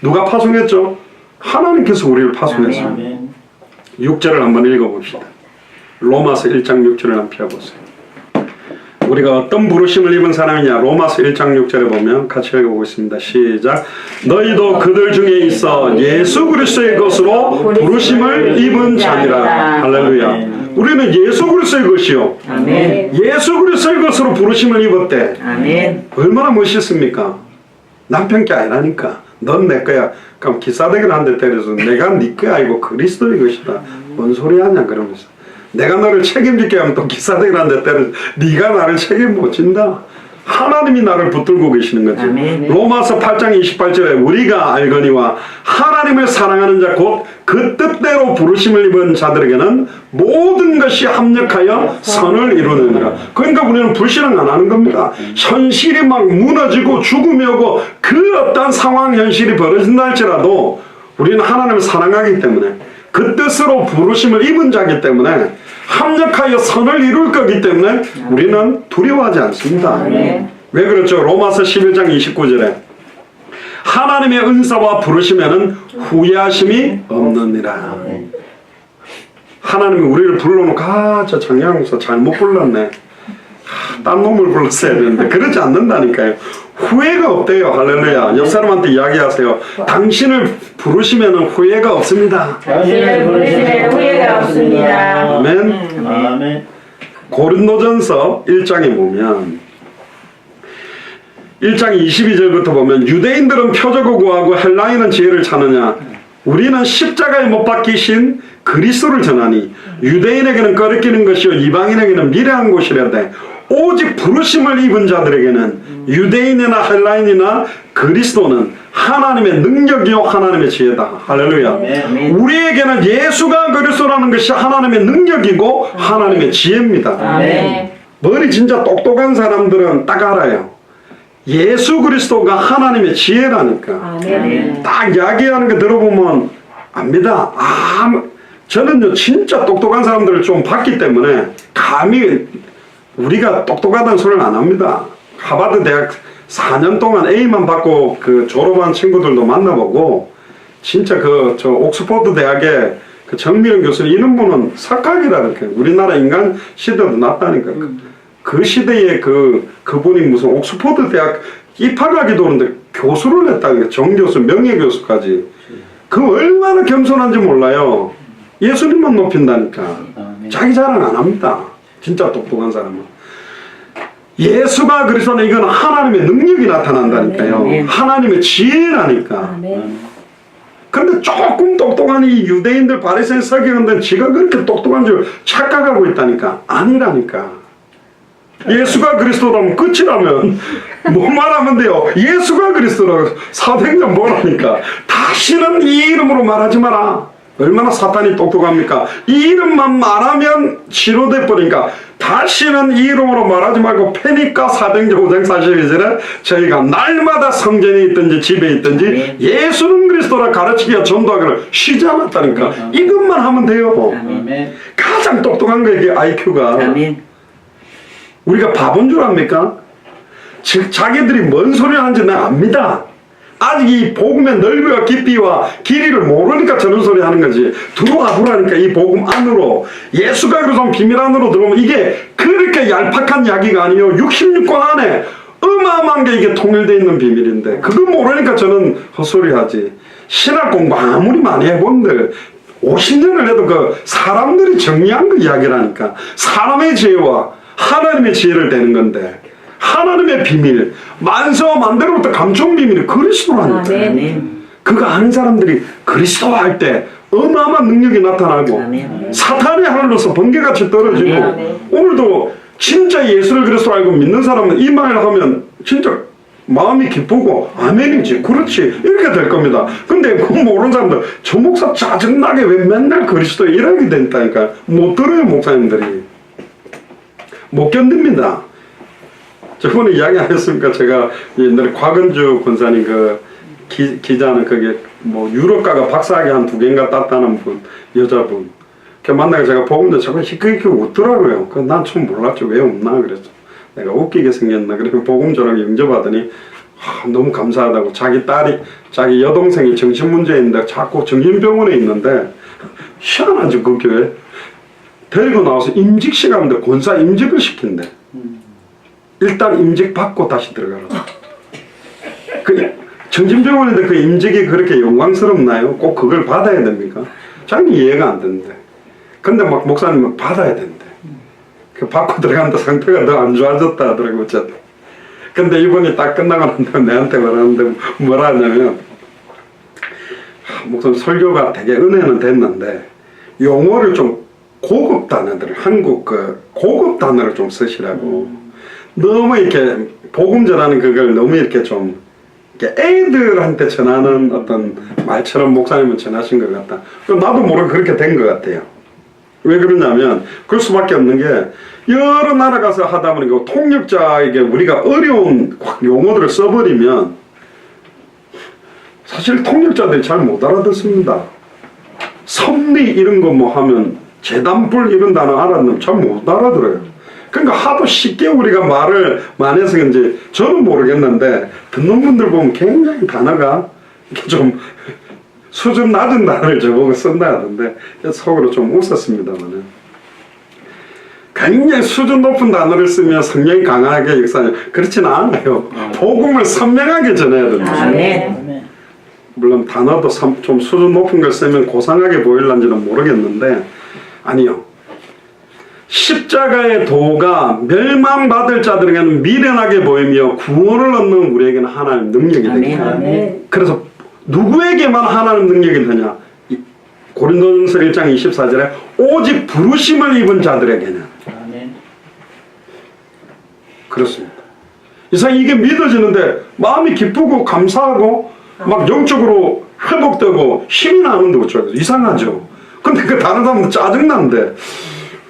누가 파송했죠? 하나님께서 우리를 파송했어요. 6절을 한번 읽어봅시다. 로마서 1장 6절을 한번 펴보세요. 우리가 어떤 부르심을 입은 사람이냐. 로마서 1장 6절에 보면 같이 읽어보겠습니다. 시작. 너희도 그들 중에 있어 예수 그리스도의 것으로 부르심을 입은 자니라. 할렐루야. 우리는 예수 그리스도의 것이요 예수 그리스도의 것으로 부르심을 입었대. 얼마나 멋있습니까? 남편 게 아니라니까. 넌 내 거야. 그럼 기사대기를 한 대 때려서 내가 네 거야 아니고 그리스도의 것이다. 뭔 소리 하냐 그러면서. 내가 너를 책임질게 하면 또 기사대기를 한 대 때려서 네가 나를 책임 못 진다. 하나님이 나를 붙들고 계시는 거죠. 로마서 8장 28절에 우리가 알거니와 하나님을 사랑하는 자 곧 그 뜻대로 부르심을 입은 자들에게는 모든 것이 합력하여 선을 이루느니라. 그러니까 우리는 불신앙 안 하는 겁니다. 현실이 막 무너지고 죽음이 오고 그 어떤 상황 현실이 벌어진다 할지라도 우리는 하나님을 사랑하기 때문에 그 뜻으로 부르심을 입은 자이기 때문에 합력하여 선을 이룰 거기 때문에 우리는 두려워하지 않습니다. 왜 그렇죠? 로마서 11장 29절에 하나님의 은사와 부르심에는 후회하심이 없느니라. 하나님이 우리를 불러놓고 저 장양목사 잘못 불렀네. 딴 놈을 불렀어야 되는데 그러지 않는다니까요. 후회가 없대요. 할렐루야. 옆 사람한테 이야기하세요. 당신을 부르시면 후회가 없습니다. 당신을 부르시면 후회가 없습니다. 아멘. 아멘. 고린도전서 1장에 보면 1장 22절부터 보면 유대인들은 표적을 구하고 헬라인은 지혜를 찾느냐 우리는 십자가에 못 박히신 그리스도를 전하니 유대인에게는 거리끼는 것이요 이방인에게는 미래한 것이라되 오직 부르심을 입은 자들에게는 유대인이나 헬라인이나 그리스도는 하나님의 능력이요 하나님의 지혜다. 할렐루야. 아멘. 우리에게는 예수가 그리스도라는 것이 하나님의 능력이고 하나님의 지혜입니다. 아멘. 머리 진짜 똑똑한 사람들은 딱 알아요. 예수 그리스도가 하나님의 지혜라니까. 아멘. 딱 이야기하는 거 들어보면 압니다. 저는요 진짜 똑똑한 사람들을 좀 봤기 때문에 감히 우리가 똑똑하다는 소리는 안 합니다. 하버드 대학 4년 동안 A만 받고 그 졸업한 친구들도 만나보고 진짜 저 옥스퍼드 대학의 그 정미영 교수님 이런 분은 석학이라니까 우리나라 인간 시대도 낫다니까. 그 시대에 그분이 무슨 옥스퍼드 대학 입학하기도 하는데 교수를 했다니까. 정교수, 명예교수까지. 그 얼마나 겸손한지 몰라요. 예수님만 높인다니까. 자기 자랑 안 합니다. 진짜 똑똑한 사람은. 예수가 그리스도는 이건 하나님의 능력이 나타난다니까요. 아멘. 하나님의 지혜라니까. 아멘. 근데 조금 똑똑한 이 유대인들 바리새인 서기관들은 지가 그렇게 똑똑한 줄 착각하고 있다니까. 아니라니까. 예수가 그리스도라면 끝이라면 뭐 말하면 돼요. 예수가 그리스도라고 사도행전 뭐라니까. 다시는 이 이름으로 말하지 마라. 얼마나 사탄이 똑똑합니까? 이 이름만 말하면 치료돼 버리니까 다시는 이 이름으로 말하지 말고 패니까 사도행전 5장 42절에 저희가 날마다 성전에 있든지 집에 있든지 예수는 그리스도라 가르치기와 전도하기를 쉬지 않았다니까. 이것만 하면 돼요. 아멘. 가장 똑똑한 거 이게 IQ가. 아멘. 우리가 바본 줄 압니까? 즉 자기들이 뭔 소리 하는지 내가 압니다. 아직 이 복음의 넓이와 깊이와 길이를 모르니까 저런 소리 하는 거지. 들어와 보라니까 이 복음 안으로. 예수가 그래서 비밀 안으로 들어오면 이게 그렇게 얄팍한 이야기가 아니에요. 66권 안에 어마어마한 게 이게 통일되어 있는 비밀인데 그거 모르니까 저는 헛소리하지. 신학 공부 아무리 많이 해본들 50년을 해도 그 사람들이 정리한 그 이야기라니까. 사람의 지혜와 하나님의 지혜를 대는 건데 하나님의 비밀 만세와 만대로부터 감춰온 비밀이 그리스도라니까. 아멘. 그거 아는 사람들이 그리스도 할 때 어마어마한 능력이 나타나고 아멘. 사탄의 하늘로서 번개같이 떨어지고 아멘. 오늘도 진짜 예수를 그리스도 알고 믿는 사람은 이 말 하면 진짜 마음이 기쁘고 아멘이지 그렇지 이렇게 될 겁니다. 근데 그거 모르는 사람들 저 목사 짜증나게 왜 맨날 그리스도 이렇게 된다니까. 못 들어요. 목사님들이 못 견딥니다. 저번에 이야기 안 했습니까? 제가 옛날에 곽은주 권사님 기자는 그게 뭐 유럽가가 박사학위 한 2개인가 땄다는 분, 여자분. 걔 만나서 제가 복음도 자꾸 희끗희끗 웃더라고요. 난 처음 몰랐죠. 왜 웃나 그랬죠. 내가 웃기게 생겼나. 그래서 복음 저랑 영접하더니 너무 감사하다고. 자기 여동생이 정신문제인데 자꾸 정신병원에 있는데 희한하죠. 그 교회. 데리고 나와서 임직 시간인데 권사 임직을 시킨대. 일단 임직 받고 다시 들어가라. 그 정신병원인데 그 임직이 그렇게 영광스럽나요? 꼭 그걸 받아야 됩니까? 자기 이해가 안 되는데. 근데 막 목사님은 받아야 된대. 그 받고 들어간다 상태가 더 안 좋아졌다 하더라고 어쨌든. 근데 이번이 딱 끝나고 난 다음에 내한테 말하는데 뭐라 하냐면 목사님 설교가 되게 은혜는 됐는데 용어를 좀 고급 단어들 한국 고급 단어를 좀 쓰시라고. 너무 이렇게 복음 전하는 그걸 너무 이렇게 좀 이렇게 애들한테 전하는 어떤 말처럼 목사님은 전하신 것 같다. 나도 모르게 그렇게 된 것 같아요. 왜 그러냐면 그럴 수밖에 없는 게 여러 나라 가서 하다 보니까 통역자에게 우리가 어려운 용어들을 써버리면 사실 통역자들이 잘 못 알아듣습니다. 섭리 이런 거 뭐 하면 재단불 이런 단어 알아듣는 잘 못 알아들어요. 그러니까 하도 쉽게 우리가 말을 많이 해서 그런지 저는 모르겠는데 듣는 분들 보면 굉장히 단어가 이렇게 좀 수준 낮은 단어를 저보고 쓴다 하던데 속으로 좀 웃었습니다만은 굉장히 수준 높은 단어를 쓰면 성령이 강하게 역사하냐 그렇지는 않아요. 복음을 선명하게 전해야 됩니다. 아멘. 물론 단어도 좀 수준 높은 걸 쓰면 고상하게 보일는지는 모르겠는데 아니요. 십자가의 도가 멸망받을 자들에게는 미련하게 보이며 구원을 얻는 우리에게는 하나님 능력이 되겠다. 아멘. 그래서 누구에게만 하나님 능력이 되냐? 고린도전서 1장 24절에 오직 부르심을 입은 자들에게는 아멘. 그렇습니다. 이상 이게 믿어지는데 마음이 기쁘고 감사하고 막 영적으로 회복되고 힘이 나는데 어쩌겠어. 이상하죠. 근데 그 다른 사람들 짜증나는데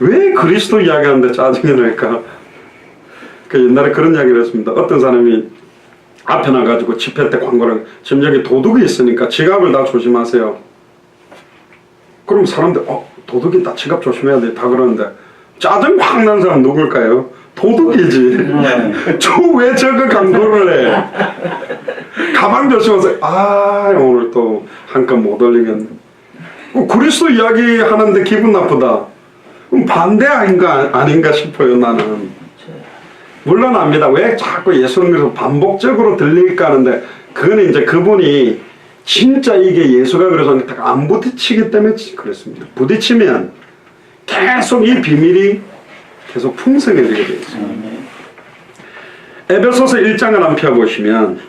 왜 그리스도 이야기하는데 짜증이 날까? 그 옛날에 그런 이야기를 했습니다. 어떤 사람이 앞에 나가지고 집회 때 광고를 지금 여기 도둑이 있으니까 지갑을 다 조심하세요. 그럼 사람들 도둑이 다 지갑 조심해야 돼 다 그러는데 짜증 확 난 사람 누굴까요? 도둑이지. 저 왜 저거 광고를 해? 가방 조심하세요. 오늘 또 한 건 못 올리겠네. 그리스도 이야기하는데 기분 나쁘다. 그럼 반대 아닌가 싶어요 나는. 물론 압니다. 왜 자꾸 예수는 그래서 반복적으로 들릴까 하는데 그건 이제 그분이 진짜 이게 예수가 그래서 안 부딪히기 때문에 그렇습니다. 부딪히면 계속 이 비밀이 계속 풍성해지게 되어 있습니다. 에베소서 1장을 한번 펴보시면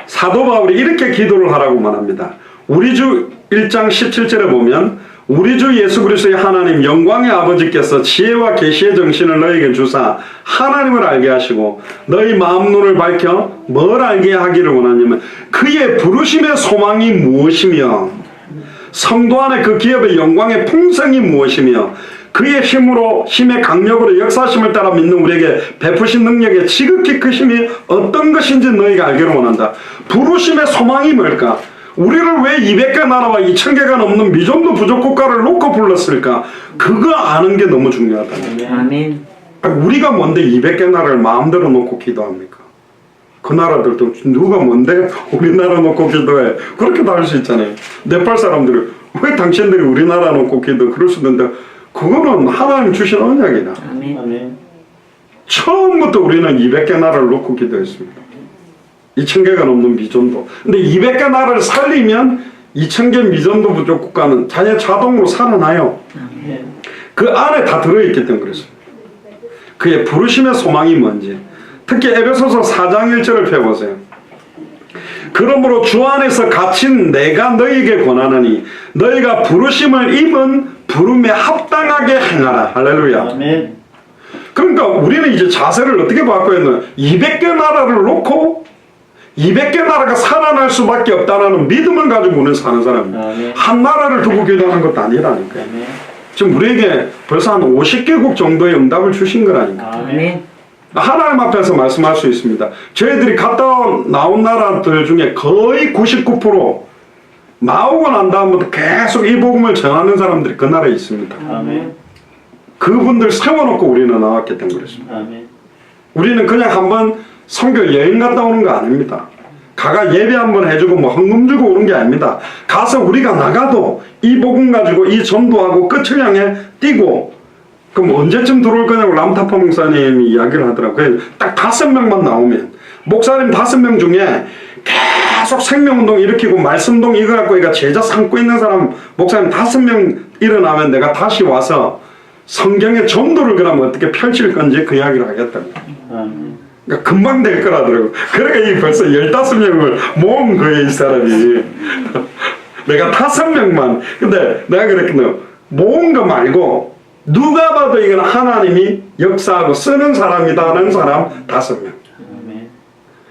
사도 바울이 이렇게 기도를 하라고 말합니다. 우리 주 1장 17절에 보면 우리 주 예수 그리스도의 하나님 영광의 아버지께서 지혜와 계시의 정신을 너희에게 주사 하나님을 알게 하시고 너희 마음 눈을 밝혀 뭘 알게 하기를 원하냐면 그의 부르심의 소망이 무엇이며 성도 안에 그 기업의 영광의 풍성이 무엇이며 그의 힘의 강력으로 역사심을 따라 믿는 우리에게 베푸신 능력의 지극히 크심이 어떤 것인지 너희가 알기를 원한다. 부르심의 소망이 뭘까? 우리를 왜 200개 나라와 2000개가 넘는 미전도 부족 국가를 놓고 불렀을까? 그거 아는 게 너무 중요하다. 아멘. 우리가 뭔데 200개 나라를 마음대로 놓고 기도합니까? 그 나라들도 누가 뭔데 우리나라 놓고 기도해? 그렇게도 할 수 있잖아요. 네팔 사람들이 왜 당신들이 우리나라 놓고 기도? 그럴 수 있는데 그거는 하나님 주신 언약이다. 아멘. 처음부터 우리는 200개 나라를 놓고 기도했습니다. 2000개가 넘는 미전도. 근데 200개 나라를 살리면 2000개 미전도 부족 국가는 자동으로 살아나요. 그 안에 다 들어있기 때문에 그렇습니다. 그의 부르심의 소망이 뭔지. 특히 에베소서 4장 1절을 펴보세요. 그러므로 주 안에서 갇힌 내가 너희에게 권하노니 너희가 부르심을 입은 부름에 합당하게 행하라. 할렐루야. 아멘. 그러니까 우리는 이제 자세를 어떻게 바꿔야 되나? 200개 나라를 놓고 200개 나라가 살아날 수밖에 없다는 믿음을 가지고 우리는 사는 사람입니다. 한 나라를 두고 기도하는 것도 아니라니까요. 지금 우리에게 벌써 한 50개국 정도의 응답을 주신 거라니까. 아멘. 하나님 앞에서 말씀할 수 있습니다. 저희들이 갔다 나온 나라들 중에 거의 99% 나오고 난 다음부터 계속 이 복음을 전하는 사람들이 그 나라에 있습니다. 아멘. 그분들 세워놓고 우리는 나왔기 때문에 그렇습니다. 아멘. 우리는 그냥 한번 선교 여행 갔다 오는 거 아닙니다. 가가 예배 한번 해주고 뭐 헌금 주고 오는 게 아닙니다. 가서 우리가 나가도 이 복음 가지고 이 전도하고 끝을 향해 뛰고 그럼 언제쯤 들어올 거냐고 람타파 목사님이 이야기를 하더라고요. 딱 5명만 나오면 목사님 5명 중에 계속 생명운동 일으키고 말씀운동 이거 갖고 얘가 제자 삼고 있는 사람 목사님 5명 일어나면 내가 다시 와서 성경의 전도를 그러면 어떻게 펼칠 건지 그 이야기를 하겠다고. 그러니까 금방 될 거라더라고. 그러니까 이 벌써 15명을 모은 거예요 이 사람이. 내가 5명만. 근데 내가 그랬거든. 모은 거 말고 누가 봐도 이건 하나님이 역사하고 쓰는 사람이다라는 사람 5명.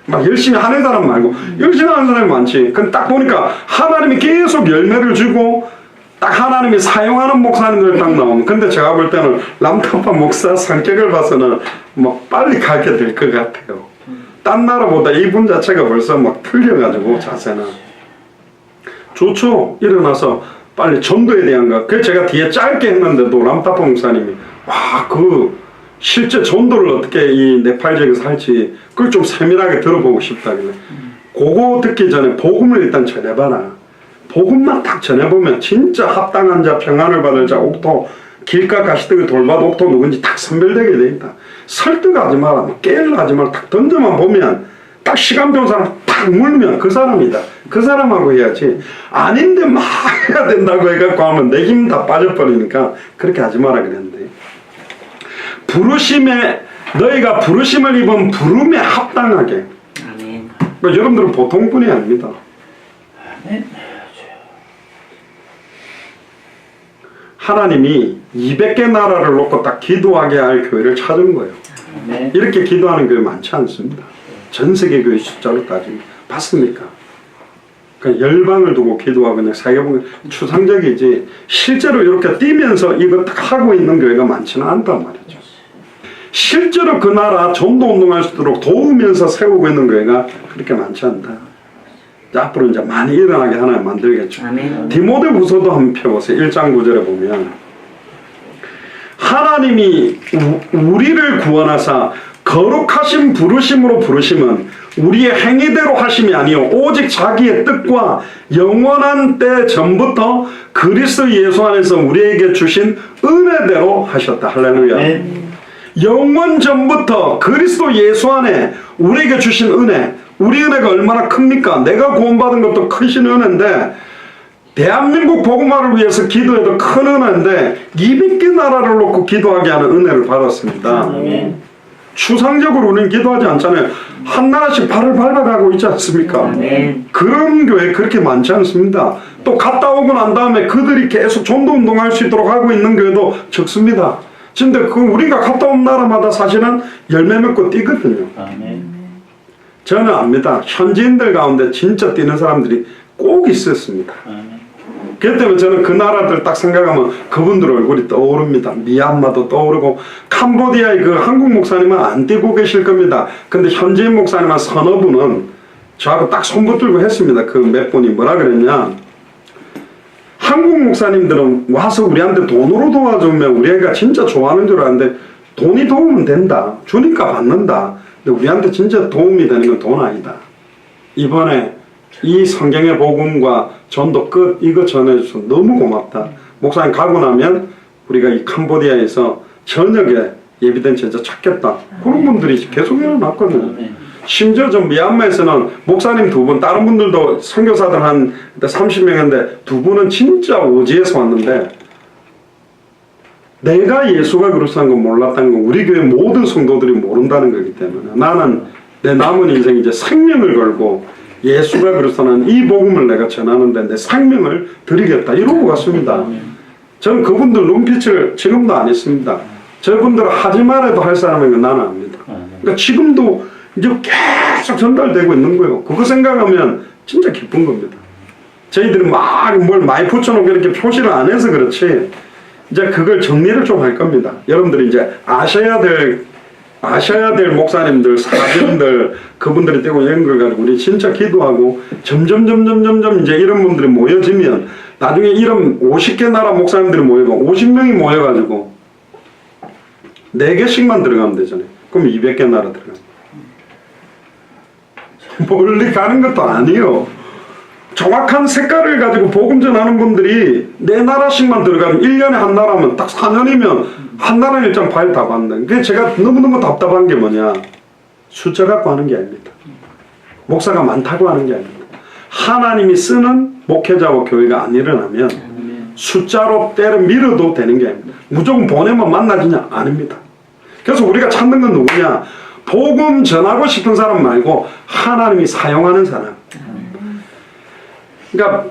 막 열심히 하는 사람 말고 열심히 하는 사람이 많지. 근데 딱 보니까 하나님이 계속 열매를 주고 딱 하나님이 사용하는 목사님들 딱 나오면 근데 제가 볼 때는 람타파 목사 성격을 봐서는 뭐 빨리 가게 될 것 같아요. 딴 나라보다 이분 자체가 벌써 막 틀려가지고 자세는 좋죠. 일어나서 빨리 전도에 대한 거. 그래서 제가 뒤에 짧게 했는데도 람타파 목사님이 와 그 실제 전도를 어떻게 이 네팔 지역에서 할지 그걸 좀 세밀하게 들어보고 싶다길래 그거 듣기 전에 복음을 일단 전해봐라. 복음만 딱 전해보면 진짜 합당한 자 평안을 받을 자 옥토 길가 가시득을 돌밭 옥토 누군지 딱 선별되게 돼 있다. 설득하지 마라. 깨일러 하지 마라. 딱 던져만 보면 딱 시간 배운 사람 딱 물면 그 사람이다. 그 사람하고 해야지. 아닌데 막 해야 된다고 해갖고 하면 내 힘 다 빠져버리니까 그렇게 하지 마라 그랬는데, 부르심에, 너희가 부르심을 입은 부름에 합당하게. 아멘. 그러니까 여러분들은 보통 분이 아닙니다. 하나님이 200개 나라를 놓고 딱 기도하게 할 교회를 찾은 거예요. 아멘. 이렇게 기도하는 교회 많지 않습니다. 전 세계 교회 숫자로 따지면 봤습니까? 그러니까 열방을 두고 기도하고 그냥 사회보면 추상적이지 실제로 이렇게 뛰면서 이거 딱 하고 있는 교회가 많지는 않단 말이죠. 실제로 그 나라 전도 운동할 수 있도록 도우면서 세우고 있는 교회가 그렇게 많지 않다. 앞으로 이제 많이 일어나게 하나님 만들겠죠. 아멘. 디모데후서도 한번 펴보세요. 1장 9절에 보면 하나님이 우리를 구원하사 거룩하신 부르심으로 부르심은 우리의 행위대로 하심이 아니요 오직 자기의 뜻과 영원한 때 전부터 그리스도 예수 안에서 우리에게 주신 은혜대로 하셨다. 할렐루야. 아멘. 영원 전부터 그리스도 예수 안에 우리에게 주신 은혜, 우리 은혜가 얼마나 큽니까? 내가 구원받은 것도 크신 은혜인데, 대한민국 복음화를 위해서 기도해도 큰 은혜인데 200개 나라를 놓고 기도하게 하는 은혜를 받았습니다. 아멘. 추상적으로 우리는 기도하지 않잖아요. 한 나라씩 발을 밟아가고 있지 않습니까? 아멘. 그런 교회 그렇게 많지 않습니다. 또 갔다 오고 난 다음에 그들이 계속 전도 운동할 수 있도록 하고 있는 교회도 적습니다. 근데 그 우리가 갔다 온 나라마다 사실은 열매 맺고 뛰거든요. 아멘. 저는 압니다. 현지인들 가운데 진짜 뛰는 사람들이 꼭 있었습니다. 아멘. 그렇기 때문에 저는 그 나라들 딱 생각하면 그분들 얼굴이 떠오릅니다. 미얀마도 떠오르고, 캄보디아의 그 한국 목사님은 안 뛰고 계실 겁니다. 근데 현지인 목사님 한 서너 분은 저하고 딱 손붙들고 했습니다. 그 몇 분이 뭐라 그랬냐, 한국 목사님들은 와서 우리한테 돈으로 도와주면 우리가 진짜 좋아하는 줄 아는데, 돈이 도우면 된다, 주니까 받는다. 근데 우리한테 진짜 도움이 되는 건 돈 아니다. 이번에 이 성경의 복음과 전도 끝 이거 전해줘서 너무 고맙다. 목사님 가고 나면 우리가 이 캄보디아에서 저녁에 예비된 제자 찾겠다. 그런 분들이 계속 일어났거든요. 심지어 좀 미얀마에서는 목사님 2분, 다른 분들도 선교사들 한 30명인데 2분은 진짜 오지에서 왔는데, 내가 예수가 그리스도인 건 몰랐다는 건 우리 교회 모든 성도들이 모른다는 거기 때문에, 나는 내 남은 인생 이제 생명을 걸고 예수가 그리스도는 이 복음을 내가 전하는데 내 생명을 드리겠다 이러고 갔습니다. 저는 그분들 눈빛을 지금도 안 했습니다. 저분들 하지 말아도 할 사람인 나는 압니다. 그러니까 지금도 이제 계속 전달되고 있는 거예요. 그거 생각하면 진짜 기쁜 겁니다. 저희들이 막 뭘 많이 붙여놓고 이렇게 표시를 안 해서 그렇지, 이제 그걸 정리를 좀 할 겁니다. 여러분들이 이제 아셔야 될 목사님들, 사진들, 그분들이 떼고 이런 걸 가지고 우리 진짜 기도하고 점점 이제 이런 분들이 모여지면 나중에 이런 50개 나라 목사님들이 모여가 50명이 모여가지고 4개씩만 들어가면 되잖아요. 그럼 200개 나라 들어갑니다. 멀리 가는 것도 아니에요. 정확한 색깔을 가지고 복음 전하는 분들이 4나라씩만 들어가면 1년에 한 나라면 딱 4년이면 한 나라 일정 파일 다 받는다. 그게 제가 너무너무 답답한 게 뭐냐, 숫자 갖고 하는 게 아닙니다. 목사가 많다고 하는 게 아닙니다. 하나님이 쓰는 목회자와 교회가 안 일어나면 숫자로 때려 밀어도 되는 게 아닙니다. 무조건 보내면 만나지냐? 아닙니다. 그래서 우리가 찾는 건 누구냐, 복음 전하고 싶은 사람 말고 하나님이 사용하는 사람. 그러니까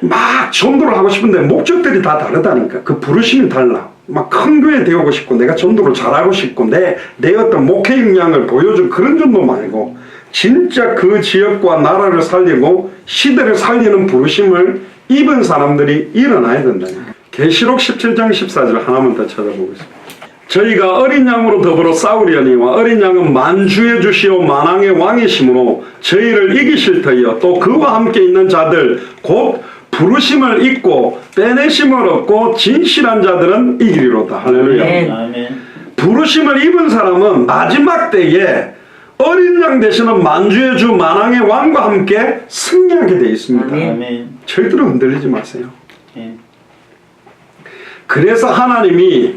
막 전도를 하고 싶은데 목적들이 다 다르다니까. 그 부르심이 달라. 막 큰 교회 되고 싶고 내가 전도를 잘하고 싶고 내 어떤 목회 역량을 보여줄 그런 전도 말고, 진짜 그 지역과 나라를 살리고 시대를 살리는 부르심을 입은 사람들이 일어나야 된다니까. 계시록 17장 14절 하나만 더 찾아보겠습니다. 저희가 어린 양으로 더불어 싸우려니와 어린 양은 만주의 주시오 만왕의 왕이시므로 저희를 이기실 터이요 또 그와 함께 있는 자들 곧 부르심을 잊고 빼내심을 얻고 진실한 자들은 이기리로다. 할렐루야. 아멘. 부르심을 입은 사람은 마지막 때에 어린 양 되시는 만주의 주 만왕의 왕과 함께 승리하게 되어 있습니다. 아멘. 절대로 흔들리지 마세요. 예. 그래서 하나님이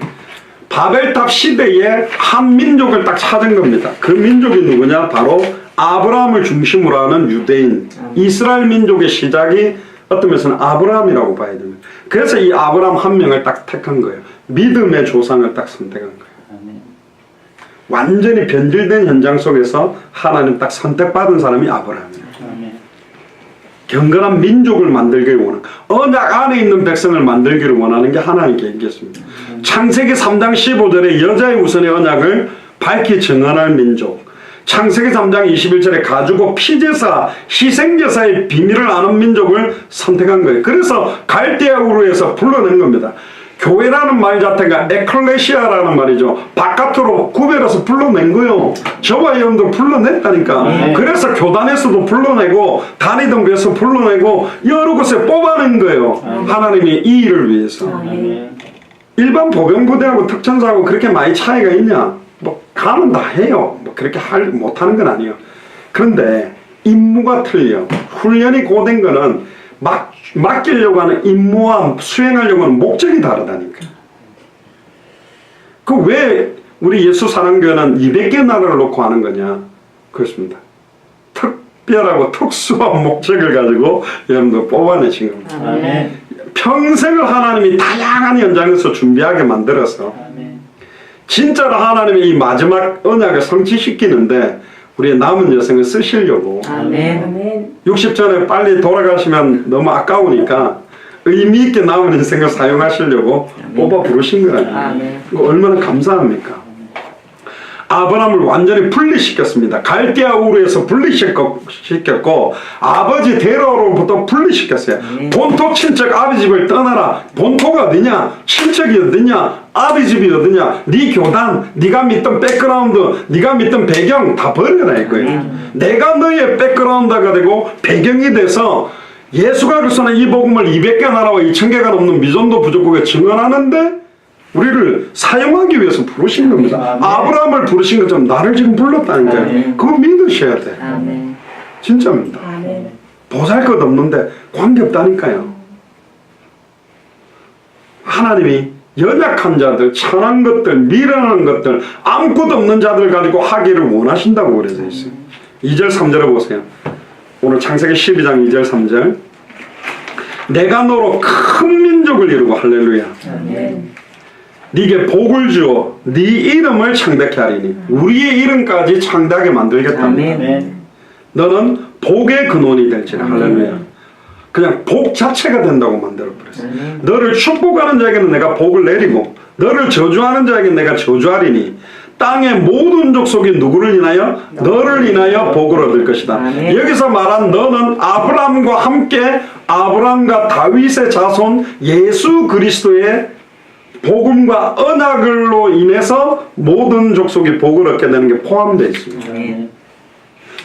바벨탑 시대에 한 민족을 딱 찾은 겁니다. 그 민족이 누구냐? 바로 아브라함을 중심으로 하는 유대인. 이스라엘 민족의 시작이 어떤 면에서는 아브라함이라고 봐야 됩니다. 그래서 이 아브라함 한 명을 딱 택한 거예요. 믿음의 조상을 딱 선택한 거예요. 완전히 변질된 현장 속에서 하나님 딱 선택받은 사람이 아브라함이에요. 경건한 민족을 만들기를 원하는, 언약 안에 있는 백성을 만들기를 원하는 게 하나님의 계획이었습니다. 창세기 3장 15절에 여자의 우선의 언약을 밝히 증언할 민족, 창세기 3장 21절에 가지고 피제사, 희생제사의 비밀을 아는 민족을 선택한 거예요. 그래서 갈대아 우르에서 불러낸 겁니다. 교회라는 말 자체가 에클레시아라는 말이죠. 바깥으로 구별해서 불러낸 거예요. 저와 여러분들 불러냈다니까. 그래서 교단에서도 불러내고 다니던 곳에서 불러내고 여러 곳에 뽑아낸 거예요. 하나님이 이 일을 위해서. 일반 보병부대하고 특전사하고 그렇게 많이 차이가 있냐? 뭐 가면 다 해요. 뭐 그렇게 못하는 건 아니에요. 그런데 임무가 틀려. 훈련이 고된 거는 맡기려고 하는 임무와 수행하려고 하는 목적이 다르다니까. 그 왜 우리 예수 사랑교회는 200개 나라를 놓고 하는 거냐? 그렇습니다. 특별하고 특수한 목적을 가지고 여러분들 뽑아내신 겁니다. 아멘. 평생을 하나님이 다양한 현장에서 준비하게 만들어서 진짜로 하나님의 이 마지막 언약을 성취시키는데 우리의 남은 여생을 쓰시려고. 아멘. 60전에 빨리 돌아가시면 너무 아까우니까 의미 있게 남은 인생을 사용하시려고 뽑아 부르신 거라니까. 이거 얼마나 감사합니까? 아브라함을 완전히 분리시켰습니다. 갈대아 우르에서 분리시켰고 아버지 데라로부터 분리시켰어요. 본토 친척 아비 집을 떠나라. 본토가 어디냐? 친척이 어디냐? 아비 집이 어디냐? 네 교단, 네가 믿던 백그라운드, 네가 믿던 배경 다 버려라 이거예요. 내가 너의 백그라운드가 되고 배경이 돼서 예수가 그리스도는 이 복음을 200개 나라와 2000개가 넘는 미전도 부족국에 증언하는데 우리를 사용하기 위해서 부르신 겁니다. 아브라함을 부르신 것처럼 나를 지금 불렀다니까요. 그거 믿으셔야 돼. 진짜입니다. 보잘것없는데 관계없다니까요. 하나님이 연약한 자들, 천한 것들, 미련한 것들, 아무것도 없는 자들 가지고 하기를 원하신다고 그래져 있어요. 2절 3절을 보세요. 오늘 창세기 12장 2절 3절. 내가 너로 큰 민족을 이루고 할렐루야. 네게 복을 주어 네 이름을 창대케 하리니 우리의 이름까지 창대하게 만들겠답니다. 너는 복의 근원이 될지라. 할렐루야. 그냥 복 자체가 된다고 만들어버렸어요. 너를 축복하는 자에게는 내가 복을 내리고 너를 저주하는 자에게는 내가 저주하리니 땅의 모든 족속이 누구를 인하여? 너를 인하여 복을 얻을 것이다. 여기서 말한 너는 아브라함과 함께 아브라함과 다윗의 자손 예수 그리스도의 복음과 언약으로 인해서 모든 족속이 복을 얻게 되는 게 포함되어 있습니다.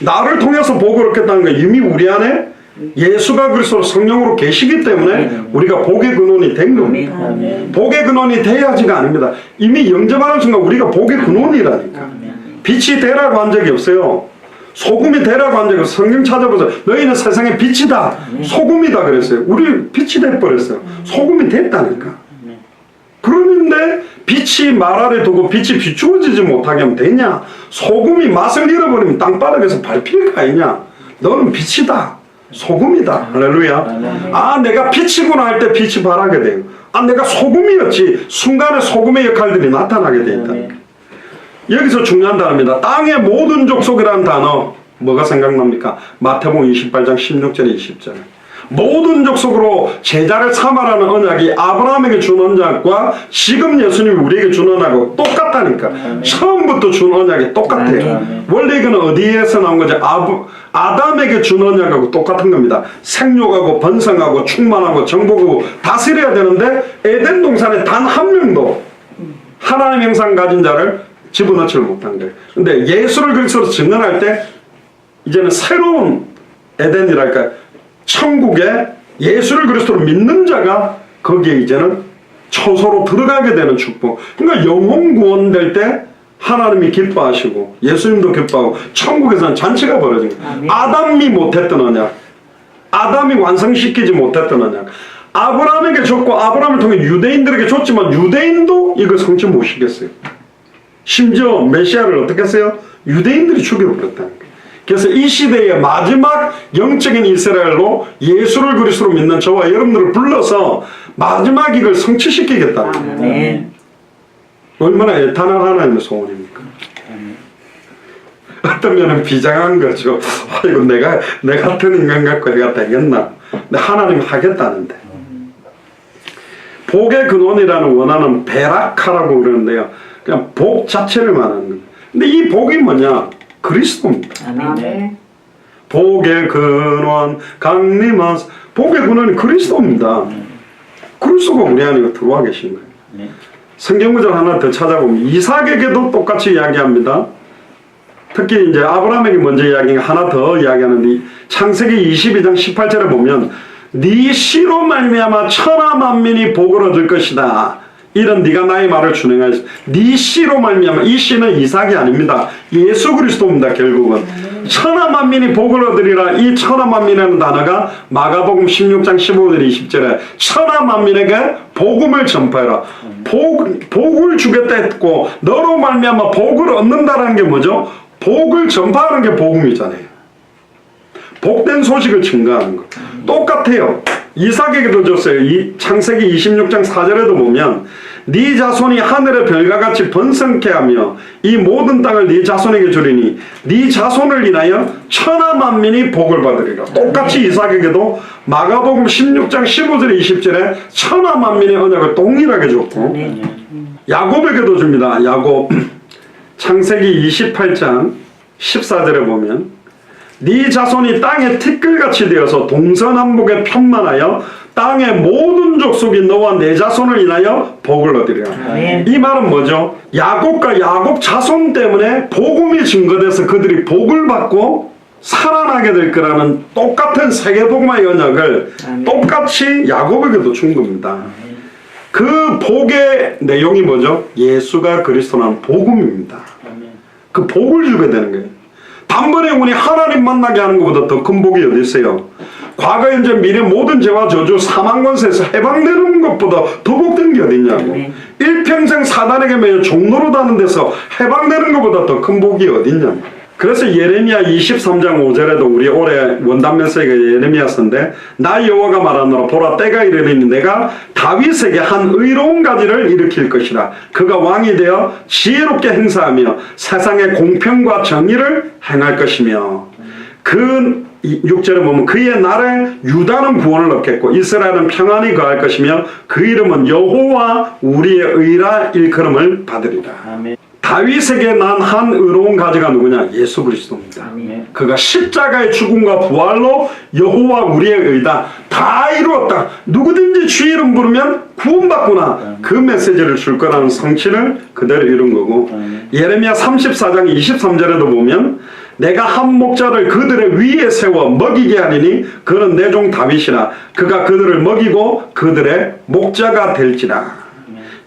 나를 통해서 복을 얻겠다는 건 이미 우리 안에 예수가 그리스도 성령으로 계시기 때문에 우리가 복의 근원이 된 겁니다. 복의 근원이 돼야지가 아닙니다. 이미 영접하는 순간 우리가 복의 근원이라니까. 빛이 되라고 한 적이 없어요. 소금이 되라고 한 적이 없어요. 성경 찾아보세요. 너희는 세상의 빛이다. 소금이다 그랬어요. 우리 빛이 돼버렸어요. 소금이 됐다니까. 그런데 빛이 말 아래 두고 빛이 비추어지지 못하게 하면 되냐? 소금이 맛을 잃어버리면 땅바닥에서 밟힐 거 아니냐? 너는 빛이다. 소금이다. 할렐루야. 아, 내가 빛이구나 할 때 빛이 발하게 돼요. 아, 내가 소금이었지. 순간에 소금의 역할들이 나타나게 된다. 여기서 중요한 단어입니다. 땅의 모든 족속이라는 단어 뭐가 생각납니까? 마태복음 28장 16절에 20절. 모든 족속으로 제자를 삼아라는 언약이 아브라함에게 준 언약과 지금 예수님이 우리에게 준 언약하고 똑같다니까. 처음부터 준 언약이 똑같아요. 원래 이거는 어디에서 나온 거죠? 아담에게 준 언약하고 똑같은 겁니다. 생육하고 번성하고 충만하고 정복하고 다스려야 되는데 에덴 동산에 단 한 명도 하나님 형상 가진 자를 집어넣지를 못한 거예요. 근데 예수를 그리스도로 증언할 때 이제는 새로운 에덴이랄까요? 천국에 예수를 그리스도로 믿는 자가 거기에 이제는 처소로 들어가게 되는 축복. 그러니까 영혼 구원될 때 하나님이 기뻐하시고 예수님도 기뻐하고 천국에서는 잔치가 벌어진 거예요. 아담이 못했던 언약, 아담이 완성시키지 못했던 언약, 아브라함에게 줬고 아브라함을 통해 유대인들에게 줬지만 유대인도 이걸 성취 못 시켰어요. 심지어 메시아를 어떻게 했어요? 유대인들이 죽여버렸다는 거예요. 그래서 이 시대의 마지막 영적인 이스라엘로 예수를 그리스도로 믿는 저와 여러분들을 불러서 마지막 이걸 성취시키겠다는 거예요. 아멘. 얼마나 애탄한 하나님의 소원입니까? 어떤 면은 비장한 거죠. 아이고 내 같은 인간 갖고 해가 되겠나? 근데 하나님 하겠다는데. 복의 근원이라는 원어는 베라카라고 그러는데요. 그냥 복 자체를 말하는 거예요. 근데 이 복이 뭐냐? 그리스도입니다. 아멘. 복의 근원 강림한 복의 근원이 그리스도입니다. 그리스도가 우리 안에 들어와 계신 거예요. 네. 성경 구절 하나 더 찾아보면 이삭에게도 똑같이 이야기합니다. 특히 이제 아브라함에게 먼저 이야기가 하나 더 이야기하는데 창세기 22장 18절에 보면 네 씨로 말미암아 천하 만민이 복을 얻을 것이다. 이런 네가 나의 말을 준행하였어. 네 씨로 말미암아 이 씨는 이삭이 아닙니다. 예수 그리스도입니다. 결국은 천하 만민이 복을 얻으리라. 이 천하 만민이라는 단어가 마가복음 16장 15절 20절에 천하 만민에게 복음을 전파해라. 복을 주겠다 했고 너로 말미암아 복을 얻는다라는 게 뭐죠? 복을 전파하는 게 복음이잖아요. 복된 소식을 증거하는 거. 똑같아요. 이삭에게도 줬어요. 이 창세기 26장 4절에도 보면 네 자손이 하늘의 별과 같이 번성케 하며 이 모든 땅을 네 자손에게 주리니 네 자손을 인하여 천하 만민이 복을 받으리라. 똑같이 이삭에게도 마가복음 16장 15절 20절에 천하 만민의 언약을 동일하게 줬고 야곱에게도 줍니다. 야곱 창세기 28장 14절에 보면 네 자손이 땅의 티끌같이 되어서 동서남북에 편만하여 땅의 모든 족속이 너와 내 자손을 인하여 복을 얻으리라. 이 말은 뭐죠? 야곱과 야곱 자손 때문에 복음이 증거돼서 그들이 복을 받고 살아나게 될 거라는 똑같은 세계복음의 언약을 똑같이 야곱에게도 준 겁니다. 그 복의 내용이 뭐죠? 예수가 그리스도라는 복음입니다. 그 복을 주게 되는 거예요. 단번에 우리 하나님 만나게 하는 것보다 더 큰 복이 어디 있어요? 과거, 현재, 미래 모든 죄와 저주, 사망 권세에서 해방되는 것보다 더 복된 게 어딨냐고. 일평생 사단에게 매여 종로로 다는 데서 해방되는 것보다 더 큰 복이 어딨냐고. 그래서 예레미야 23장 5절에도 우리 올해 원단 메시지가 예레미야서인데 나 여호와가 말하노라 보라 때가 이르리니 내가 다윗에게 한 의로운 가지를 일으킬 것이라. 그가 왕이 되어 지혜롭게 행사하며 세상의 공평과 정의를 행할 것이며 그 6절에 보면 그의 날에 유다는 구원을 얻겠고 이스라엘은 평안히 거할 것이며 그 이름은 여호와 우리의 의라 일컬음을 받으리라. 아멘. 다윗에게 난 한 의로운 가지가 누구냐? 예수 그리스도입니다. 아멘. 그가 십자가의 죽음과 부활로 여호와 우리의 의다. 다 이루었다. 누구든지 주의 이름 부르면 구원받구나. 그 메시지를 줄 거라는 성취를 그대로 이룬 거고 예레미야 34장 23절에도 보면 내가 한 목자를 그들의 위에 세워 먹이게 하리니 그는 내 종 다윗이라. 그가 그들을 먹이고 그들의 목자가 될지라.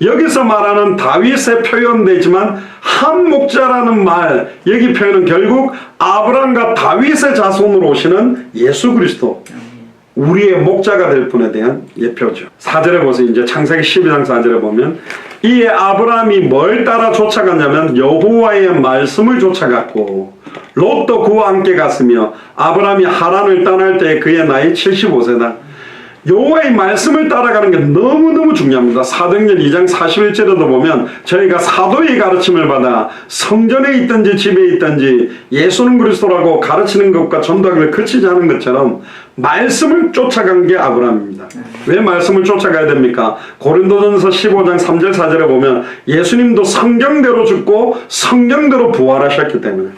여기서 말하는 다윗에 표현되지만 한 목자라는 말 여기 표현은 결국 아브라함과 다윗의 자손으로 오시는 예수 그리스도 우리의 목자가 될 분에 대한 예표죠. 4절에 보세요. 이제 창세기 12장 4절에 보면 이에 아브라함이 뭘 따라 쫓아갔냐면 여호와의 말씀을 쫓아갔고 롯도 그와 함께 갔으며 아브라함이 하란을 떠날 때 그의 나이 75세다. 여호와의 말씀을 따라가는 게 너무너무 중요합니다. 사도행전 2장 41절에도 보면 저희가 사도의 가르침을 받아 성전에 있든지 집에 있든지 예수는 그리스도라고 가르치는 것과 전도하기를 그치지 않은 것처럼 말씀을 쫓아간 게 아브라함입니다. 왜 말씀을 쫓아가야 됩니까? 고린도전서 15장 3절 4절에 보면 예수님도 성경대로 죽고 성경대로 부활하셨기 때문에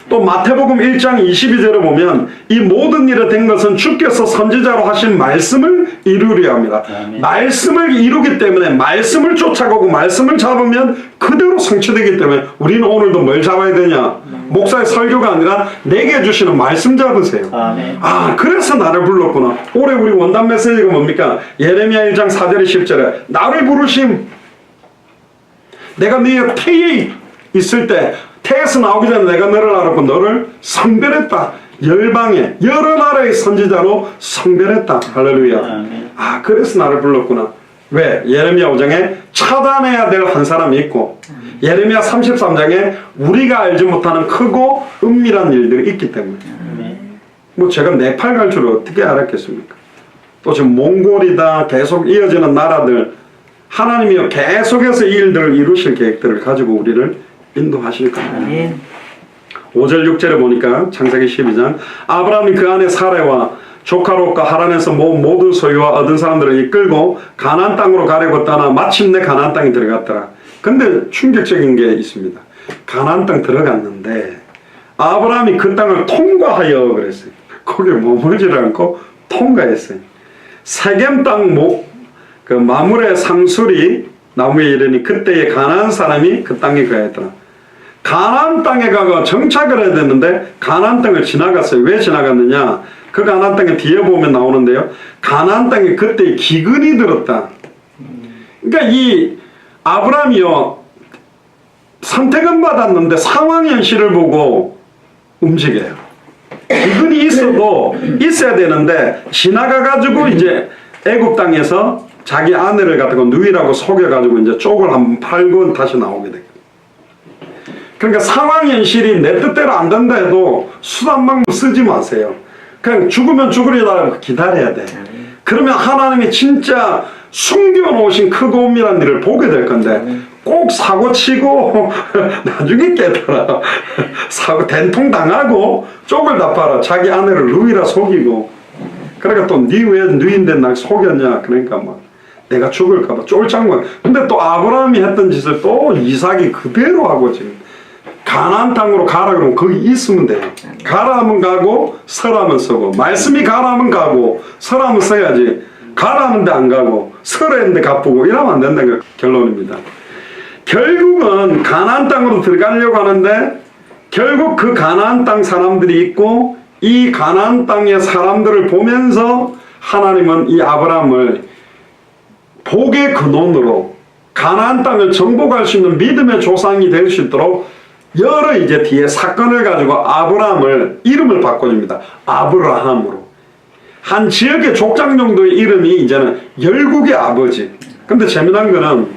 또 마태복음 1장 22절에 보면 이 모든 일에 된 것은 주께서 선지자로 하신 말씀을 이루려 합니다. 말씀을 이루기 때문에 말씀을 쫓아가고 말씀을 잡으면 그대로 성취되기 때문에 우리는 오늘도 뭘 잡아야 되냐? 목사의 설교가 아니라 내게 주시는 말씀 잡으세요. 아, 그래서 나를 불렀구나. 올해 우리 원단 메시지가 뭡니까? 예레미야 1장 4절에 10절에 나를 부르심. 내가 네 태에 있을 때 태에서 나오기 전에 내가 너를 알았고 너를 성별했다. 열방의 여러 나라의 선지자로 성별했다. 할렐루야. 아, 그래서 나를 불렀구나. 왜? 예레미야 5장에 차단해야 될 한 사람이 있고 예레미야 33장에 우리가 알지 못하는 크고 은밀한 일들이 있기 때문에 뭐 제가 네팔 갈 줄 어떻게 알았겠습니까? 또 지금 몽골이다 계속 이어지는 나라들 하나님이 계속해서 이 일들을 이루실 계획들을 가지고 우리를 인도하실 겁니다. 5절 6절에 보니까 창세기 12장 아브라함이 그 안에 사레와 조카 롯과 하란에서 모은 모든 소유와 얻은 사람들을 이끌고 가나안 땅으로 가려고 떠나 마침내 가나안 땅에 들어갔더라. 근데 충격적인 게 있습니다. 가나안 땅 들어갔는데 아브라함이 그 땅을 통과하여 그랬어요. 거기에 머물지를 않고 통과했어요. 세겜 땅 그 마물의 상술이 나무에 이르니 그때에 가나안 사람이 그 땅에 거했더라. 가나안 땅에 가서 정착을 해야 되는데 가나안 땅을 지나갔어요. 왜 지나갔느냐? 그 가나안 땅에 뒤에 보면 나오는데요. 가나안 땅에 그때 기근이 들었다. 그러니까 이 아브라함이요 선택은 받았는데 상황 현실을 보고 움직여요. 기근이 있어도 있어야 되는데 지나가가지고 이제 애굽 땅에서 자기 아내를 갖다가 누이라고 속여가지고 이제 쪽을 한번 팔고 다시 나오게 돼요. 그러니까 상황 현실이 내 뜻대로 안 된다 해도 수단 방법 쓰지 마세요. 그냥 죽으면 죽으리라 기다려야 돼. 그러면 하나님이 진짜 숨겨놓으신 크고 은밀한 일을 보게 될 건데 꼭 사고치고 나중에 깨달아. 사고 된통 당하고 쪽을 다 팔아. 자기 아내를 누이라 속이고. 그러니까 또 니 왜 누이인데 날 속였냐. 그러니까 막 내가 죽을까봐 쫄짱만. 근데 또 아브라함이 했던 짓을 또 이삭이 그대로 하고 지금 가나안 땅으로 가라 그러면 거기 있으면 돼요. 가라 하면 가고 서라면 서고 말씀이 가라 하면 가고 서라면 서야지. 가라 하는데 안 가고 서라 했는데 가쁘고 이러면 안 된다는 게 결론입니다. 결국은 가나안 땅으로 들어가려고 하는데 결국 그 가나안 땅 사람들이 있고 이 가나안 땅의 사람들을 보면서 하나님은 이 아브라함을 복의 근원으로 가나안 땅을 정복할 수 있는 믿음의 조상이 될 수 있도록 여러 이제 뒤에 사건을 가지고 아브라함을 이름을 바꿔줍니다. 아브라함으로. 한 지역의 족장 정도의 이름이 이제는 열국의 아버지. 근데 재미난 거는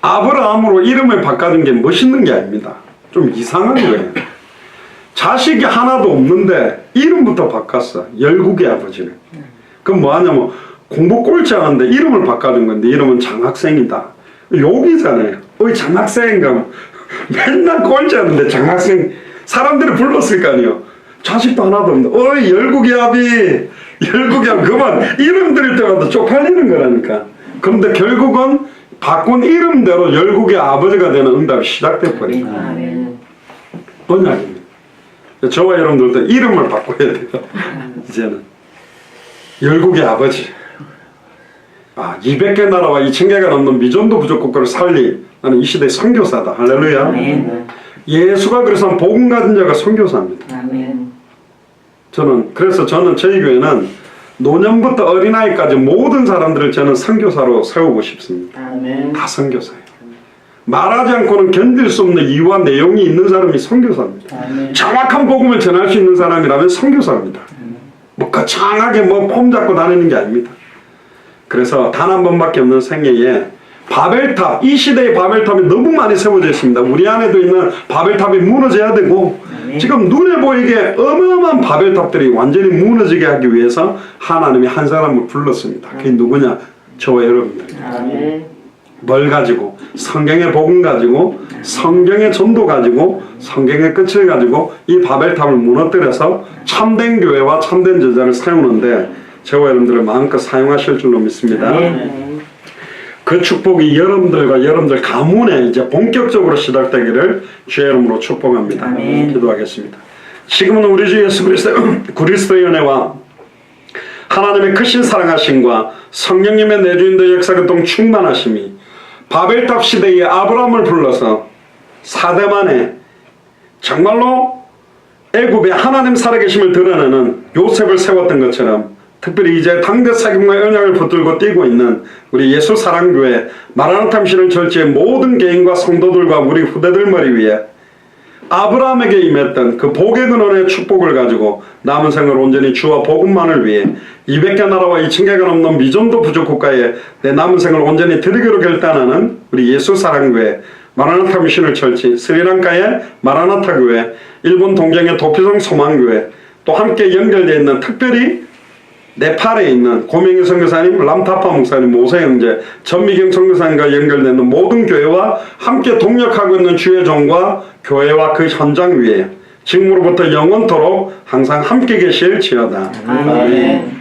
아브라함으로 이름을 바꿔준 게 멋있는 게 아닙니다. 좀 이상한 거예요. 자식이 하나도 없는데 이름부터 바꿨어. 열국의 아버지를. 그럼 뭐 하냐면 공부 꼴찌 하는데 이름을 바꿔준 건데 이름은 장학생이다. 욕이잖아요. 어이 장학생인가 맨날 꼴찌 하는데 장학생 사람들이 불렀을 거 아니에요. 자식도 하나도 없는데 어이 열국의 아비 열국의 아비 그만 이름 들을 때마다 쪽팔리는 거라니까. 그런데 결국은 바꾼 이름대로 열국의 아버지가 되는 응답이 시작돼 버린 거예요. 언약입니다. 저와 여러분들도 이름을 바꿔야 돼요. 이제는 열국의 아버지. 200개 나라와 2000개가 넘는 미전도 부족 국가를 살리 나는 이 시대의 선교사다. 할렐루야. 아멘. 예수가 그래서 복음 가진 자가 선교사입니다. 아멘. 그래서 저는 저희 교회는 노년부터 어린아이까지 모든 사람들을 저는 선교사로 세우고 싶습니다. 아멘. 다 선교사예요. 말하지 않고는 견딜 수 없는 이유와 내용이 있는 사람이 선교사입니다. 아멘. 정확한 복음을 전할 수 있는 사람이라면 선교사입니다. 뭐 거창하게 뭐 폼 잡고 다니는 게 아닙니다. 그래서 단 한 번밖에 없는 생애에 바벨탑, 이 시대의 바벨탑이 너무 많이 세워져 있습니다. 우리 안에도 있는 바벨탑이 무너져야 되고 지금 눈에 보이게 어마어마한 바벨탑들이 완전히 무너지게 하기 위해서 하나님이 한 사람을 불렀습니다. 그게 누구냐? 저와 여러분들. 뭘 가지고? 성경의 복음 가지고 성경의 전도 가지고 성경의 끝을 가지고 이 바벨탑을 무너뜨려서 참된 교회와 참된 제자를 세우는데 저와 여러분들을 마음껏 사용하실 줄로 믿습니다. 그 축복이 여러분들과 여러분들 가문에 이제 본격적으로 시작되기를 주의 이름으로 축복합니다. 아멘. 기도하겠습니다. 지금은 우리 주 예수 그리스도의 은혜와 하나님의 크신 사랑하심과 성령님의 내주인도 역사교통 충만하심이 바벨탑 시대의 아브라함을 불러서 4대 만에 정말로 애굽의 하나님 살아계심을 드러내는 요셉을 세웠던 것처럼 특별히 이제 당대 사귐과 언약을 붙들고 뛰고 있는 우리 예수 사랑교회 마라나타 미션을 절지의 모든 개인과 성도들과 우리 후대들 머리 위에 아브라함에게 임했던 그 복의 근원의 축복을 가지고 남은 생을 온전히 주와 복음만을 위해 200개 나라와 2000개가 넘는 미전도 부족 국가에 내 남은 생을 온전히 드리기로 결단하는 우리 예수 사랑교회, 마라나타 미션을 철치, 스리랑카의 마라나타 교회, 일본 동경의 도피성 소망교회, 또 함께 연결되어 있는 특별히 네팔에 있는 고명희 선교사님, 람타파 목사님, 모세 형제, 전미경 선교사님과 연결되는 모든 교회와 함께 동력하고 있는 주의 종과 교회와 그 현장 위에 지금으로부터 영원토록 항상 함께 계실지어다. 아멘.